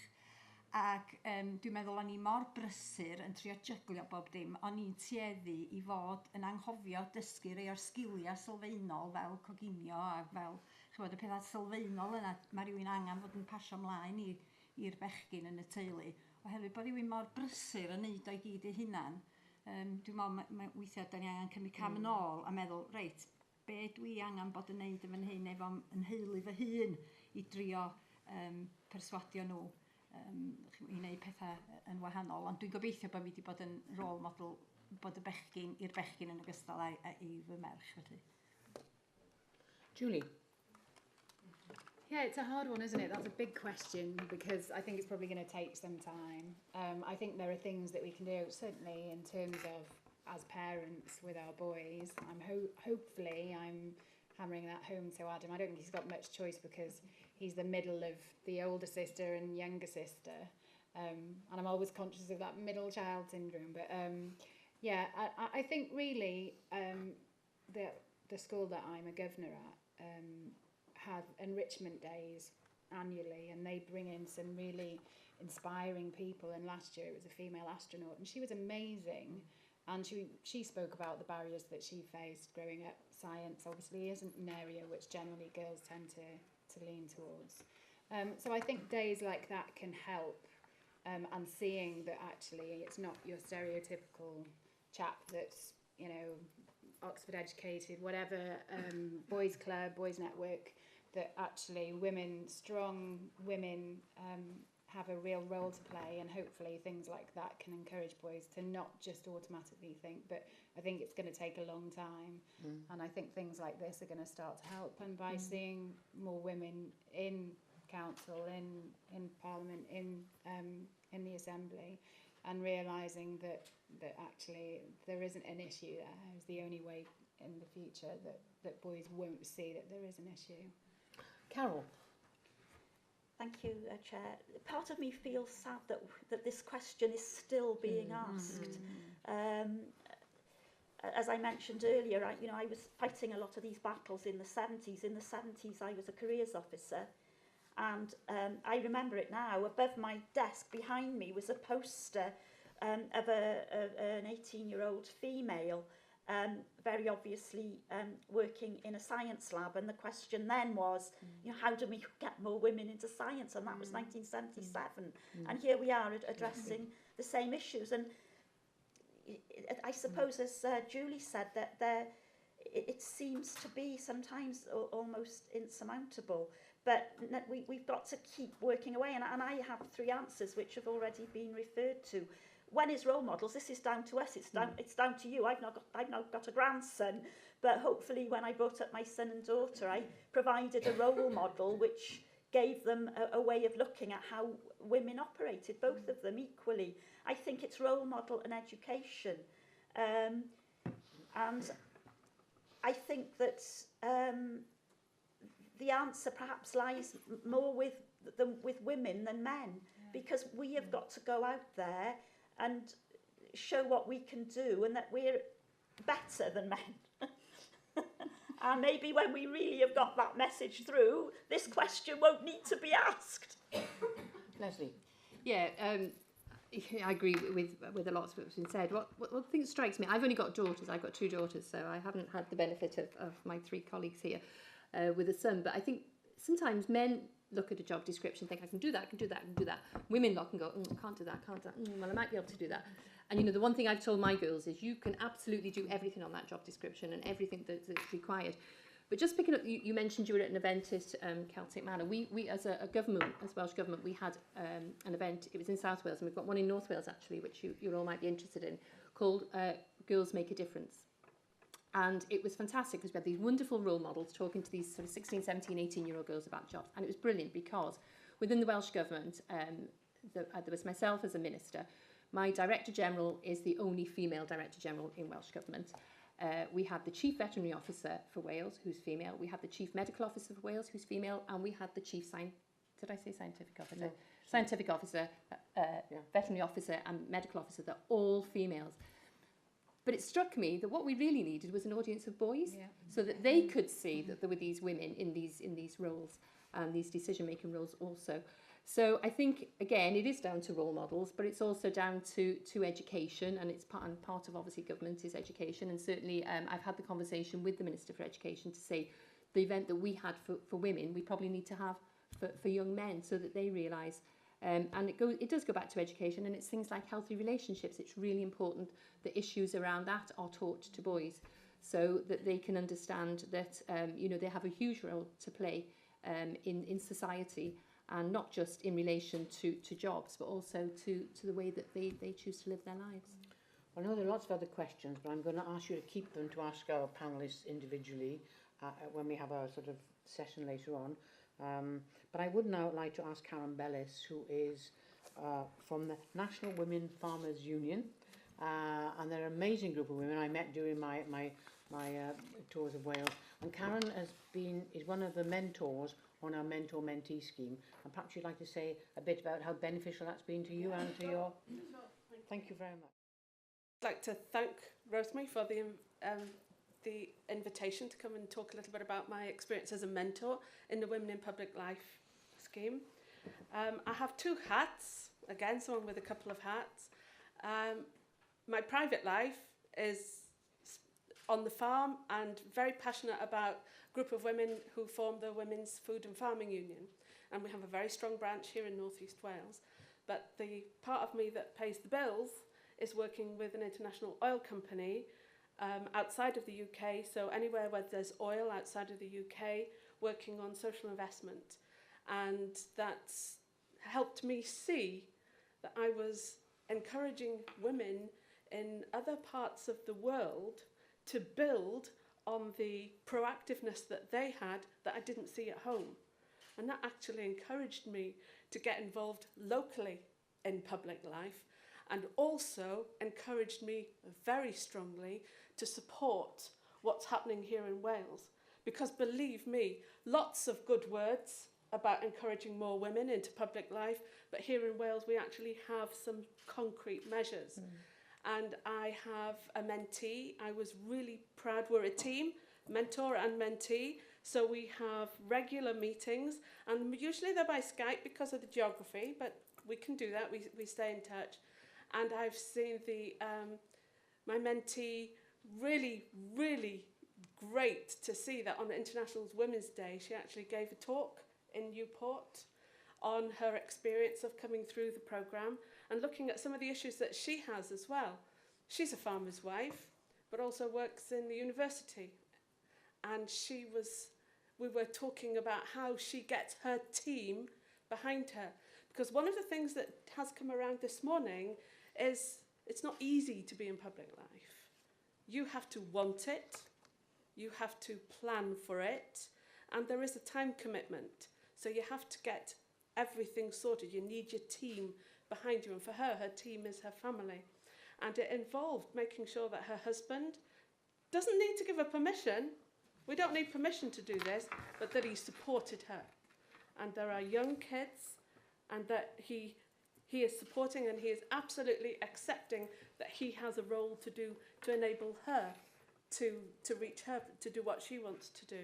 Ac dwi'n meddwl o'n I mor brysur yn trio jyglio bob dim, o'n i'n tueddu I fod yn anghofio dysgu rei o'r sgiliau sylfaenol fel coginio a fel y pethau sylfaenol yna. Mae rhywun angen fod yn pasio ymlaen i'r bechgyn yn y teulu. Oherwydd bod rhywun mor brysur yn neud o'i gyd ei hunan. Dwi'n meddwl weithiau da ni angen cymryd cam yn ôl a meddwl, reit, be dwi angen bod yn neud yn fan hyn efo ynheulu fy hun I drio perswadio nhw I wneud pethau yn wahanol. Ond dwi'n gobeithio bod fi wedi bod yn rôl model bod i'r bechgyn yn ogystal I fy merch. Felly. Julie? Yeah, it's a hard one, isn't it? That's a big question because I think it's probably going to take some time. I think there are things that we can do, certainly in terms of as parents with our boys. Hopefully I'm hammering that home to Adam. I don't think he's got much choice because he's the middle of the older sister and younger sister. And I'm always conscious of that middle child syndrome. But yeah, I think really the school that I'm a governor at have enrichment days annually, and they bring in some really inspiring people. And last year it was a female astronaut, and she was amazing. And she spoke about the barriers that she faced growing up. Science obviously isn't an area which generally girls tend to lean towards. So I think days like that can help, and seeing that actually it's not your stereotypical chap that's, you know, Oxford educated, whatever, boys club, boys network, that actually strong women have a real role to play, and hopefully things like that can encourage boys to not just automatically think, but I think it's going to take a long time, and I think things like this are going to start to help, and by seeing more women in council, in parliament, in the assembly, and realising that actually there isn't an issue there is the only way in the future that boys won't see that there is an issue. Carol? Thank you, Chair. Part of me feels sad that this question is still being asked. As I mentioned earlier, I was fighting a lot of these battles in the 70s. In the 70s, I was a careers officer, and I remember it now. Above my desk behind me was a poster of an 18-year-old female, very obviously working in a science lab, and the question then was, how do we get more women into science? And that was 1977, and here we are addressing the same issues. And I suppose, as Julie said, that it seems to be sometimes almost insurmountable, but we've got to keep working away. And I have 3 answers which have already been referred to. When is role models? This is down to us. It's down to you. I've not got a grandson, but hopefully when I brought up my son and daughter, I provided a role model which gave them a way of looking at how women operated, both of them equally. I think it's role model and education, and I think that the answer perhaps lies more with women than men, because we have got to go out there and show what we can do and that we're better than men. And maybe when we really have got that message through, this question won't need to be asked. Leslie. Yeah, I agree with a lot of what's been said. What thing that strikes me, I've only got daughters. I've got 2 daughters, so I haven't had the benefit of my 3 colleagues here with a son. But I think sometimes men look at a job description, think I can do that, I can do that, I can do that. Women look and go, I can't do that, I can't do that. Well, I might be able to do that. And you know, the one thing I've told my girls is you can absolutely do everything on that job description and everything that's required. But just picking up, you mentioned you were at an event at Celtic Manor. We as a government, as Welsh Government, we had an event, it was in South Wales, and we've got one in North Wales actually, which you all might be interested in, called Girls Make a Difference. And it was fantastic because we had these wonderful role models talking to these sort of 16, 17, 18-year-old girls about jobs. And it was brilliant because within the Welsh Government, there was myself as a minister. My Director General is the only female Director General in Welsh Government. We had the Chief Veterinary Officer for Wales, who's female. We had the Chief Medical Officer for Wales, who's female. And we had the Chief Scientific Officer? No. Scientific Officer, Veterinary Officer and Medical Officer. They're all females. But it struck me that what we really needed was an audience of boys, so that they could see that there were these women in these roles, and these decision-making roles also. So I think, again, it is down to role models, but it's also down to education, and it's part of, obviously, government is education. And certainly I've had the conversation with the Minister for Education to say the event that we had for women, we probably need to have for young men so that they realise. And it does go back to education, and it's things like healthy relationships. It's really important that issues around that are taught to boys so that they can understand that you know, they have a huge role to play in society, and not just in relation to jobs, but also to the way that they choose to live their lives. I know there are lots of other questions, but I'm going to ask you to keep them to ask our panellists individually when we have our sort of session later on. But I would now like to ask Karen Bellis, who is from the National Women Farmers Union, and they're an amazing group of women I met during my tours of Wales. And Karen is one of the mentors on our mentor-mentee scheme, and perhaps you'd like to say a bit about how beneficial that's been to you and to your... Thank you very much. I'd like to thank Rosemary for the invitation to come and talk a little bit about my experience as a mentor in the Women in Public Life scheme. I have 2 hats, again, someone with a couple of hats. My private life is on the farm and very passionate about a group of women who form the Women's Food and Farming Union. And we have a very strong branch here in North East Wales. But the part of me that pays the bills is working with an international oil company outside of the UK, so anywhere where there's oil outside of the UK, working on social investment. And that's helped me see that I was encouraging women in other parts of the world to build on the proactiveness that they had that I didn't see at home. And that actually encouraged me to get involved locally in public life, and also encouraged me very strongly to support what's happening here in Wales. Because believe me, lots of good words about encouraging more women into public life, but here in Wales we actually have some concrete measures. And I have a mentee. I was really proud. We're a team, mentor and mentee. So we have regular meetings, and usually they're by Skype because of the geography, but we can do that. We stay in touch. And I've seen my mentee really, really great to see that on the International Women's Day, she actually gave a talk in Newport on her experience of coming through the programme and looking at some of the issues that she has as well. She's a farmer's wife, but also works in the university. And we were talking about how she gets her team behind her. Because one of the things that has come around this morning is it's not easy to be in public life. You have to want it, you have to plan for it, and there is a time commitment. So you have to get everything sorted. You need your team behind you, and for her team is her family. And it involved making sure that her husband doesn't need to give her permission. We don't need permission to do this, but that he supported her. And there are young kids, and that he is supporting, and he is absolutely accepting that he has a role to do to enable her to reach her, to do what she wants to do.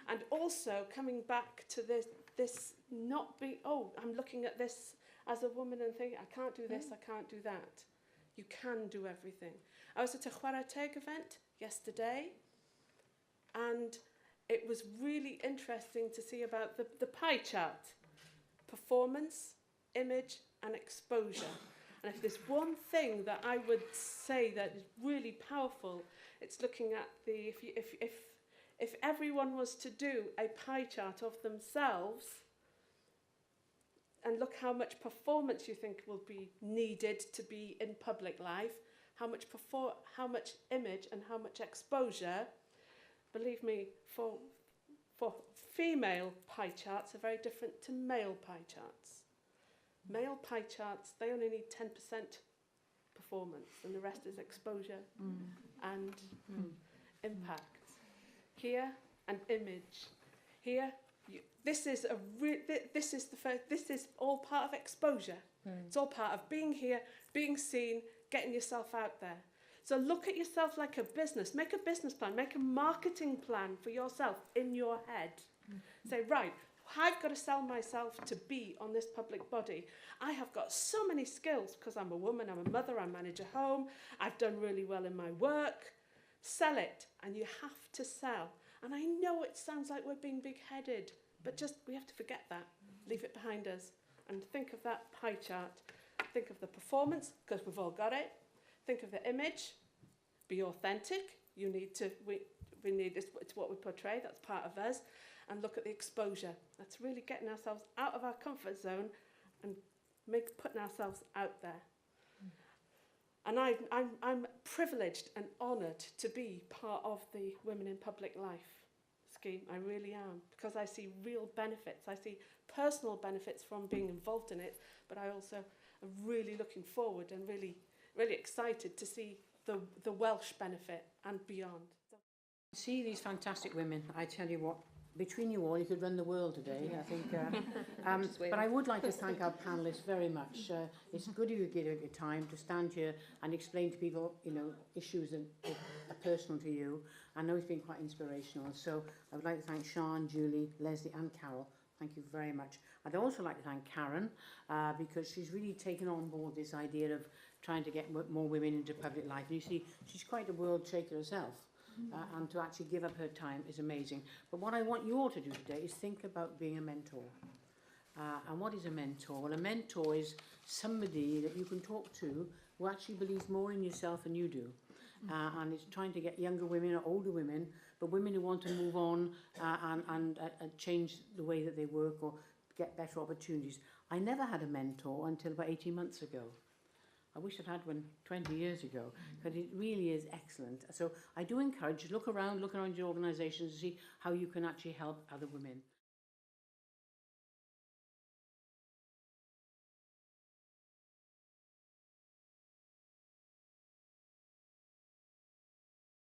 And also coming back to this not be, oh, I'm looking at this as a woman and thinking, I can't do this, I can't do that. You can do everything. I was at a Chwarae Teg event yesterday, and it was really interesting to see about the pie chart. Performance, image, and exposure. And if there's one thing that I would say that is really powerful, it's looking at the, if everyone was to do a pie chart of themselves and look how much performance you think will be needed to be in public life, how much image and how much exposure, believe me, for female pie charts are very different to male pie charts. Male pie charts, they only need 10% performance and the rest is exposure and impact. Here, an image. Here, this is all part of exposure. It's all part of being here, being seen, getting yourself out there. So look at yourself like a business. Make a business plan. Make a marketing plan for yourself in your head. Say, right, I've got to sell myself to be on this public body. I have got so many skills because I'm a woman, I'm a mother, I manage a home, I've done really well in my work. Sell it, and you have to sell. And I know it sounds like we're being big-headed, but just we have to forget that. Leave it behind us and think of that pie chart. Think of the performance, because we've all got it. Think of the image. Be authentic. You need to, we need this, it's what we portray, that's part of us. And look at the exposure. That's really getting ourselves out of our comfort zone and putting ourselves out there. And I'm privileged and honoured to be part of the Women in Public Life scheme. I really am, because I see real benefits. I see personal benefits from being involved in it, but I also am really looking forward and really, really excited to see the Welsh benefit and beyond. See these fantastic women. I tell you what, between you all, you could run the world today, I think. But I would like to thank our panellists very much. It's good you give your time to stand here and explain to people, you know, issues that are personal to you. I know it's been quite inspirational. So I would like to thank Sian, Julie, Leslie and Carol. Thank you very much. I'd also like to thank Karen because she's really taken on board this idea of trying to get more women into public life. And you see, she's quite a world shaker herself. And to actually give up her time is amazing. But what I want you all to do today is think about being a mentor. And what is a mentor? Well, a mentor is somebody that you can talk to who actually believes more in yourself than you do. And it's trying to get younger women or older women, but women who want to move on and change the way that they work or get better opportunities. I never had a mentor until about 18 months ago. I wish I'd had one 20 years ago, because it really is excellent. So I do encourage you, look around your organisations to see how you can actually help other women.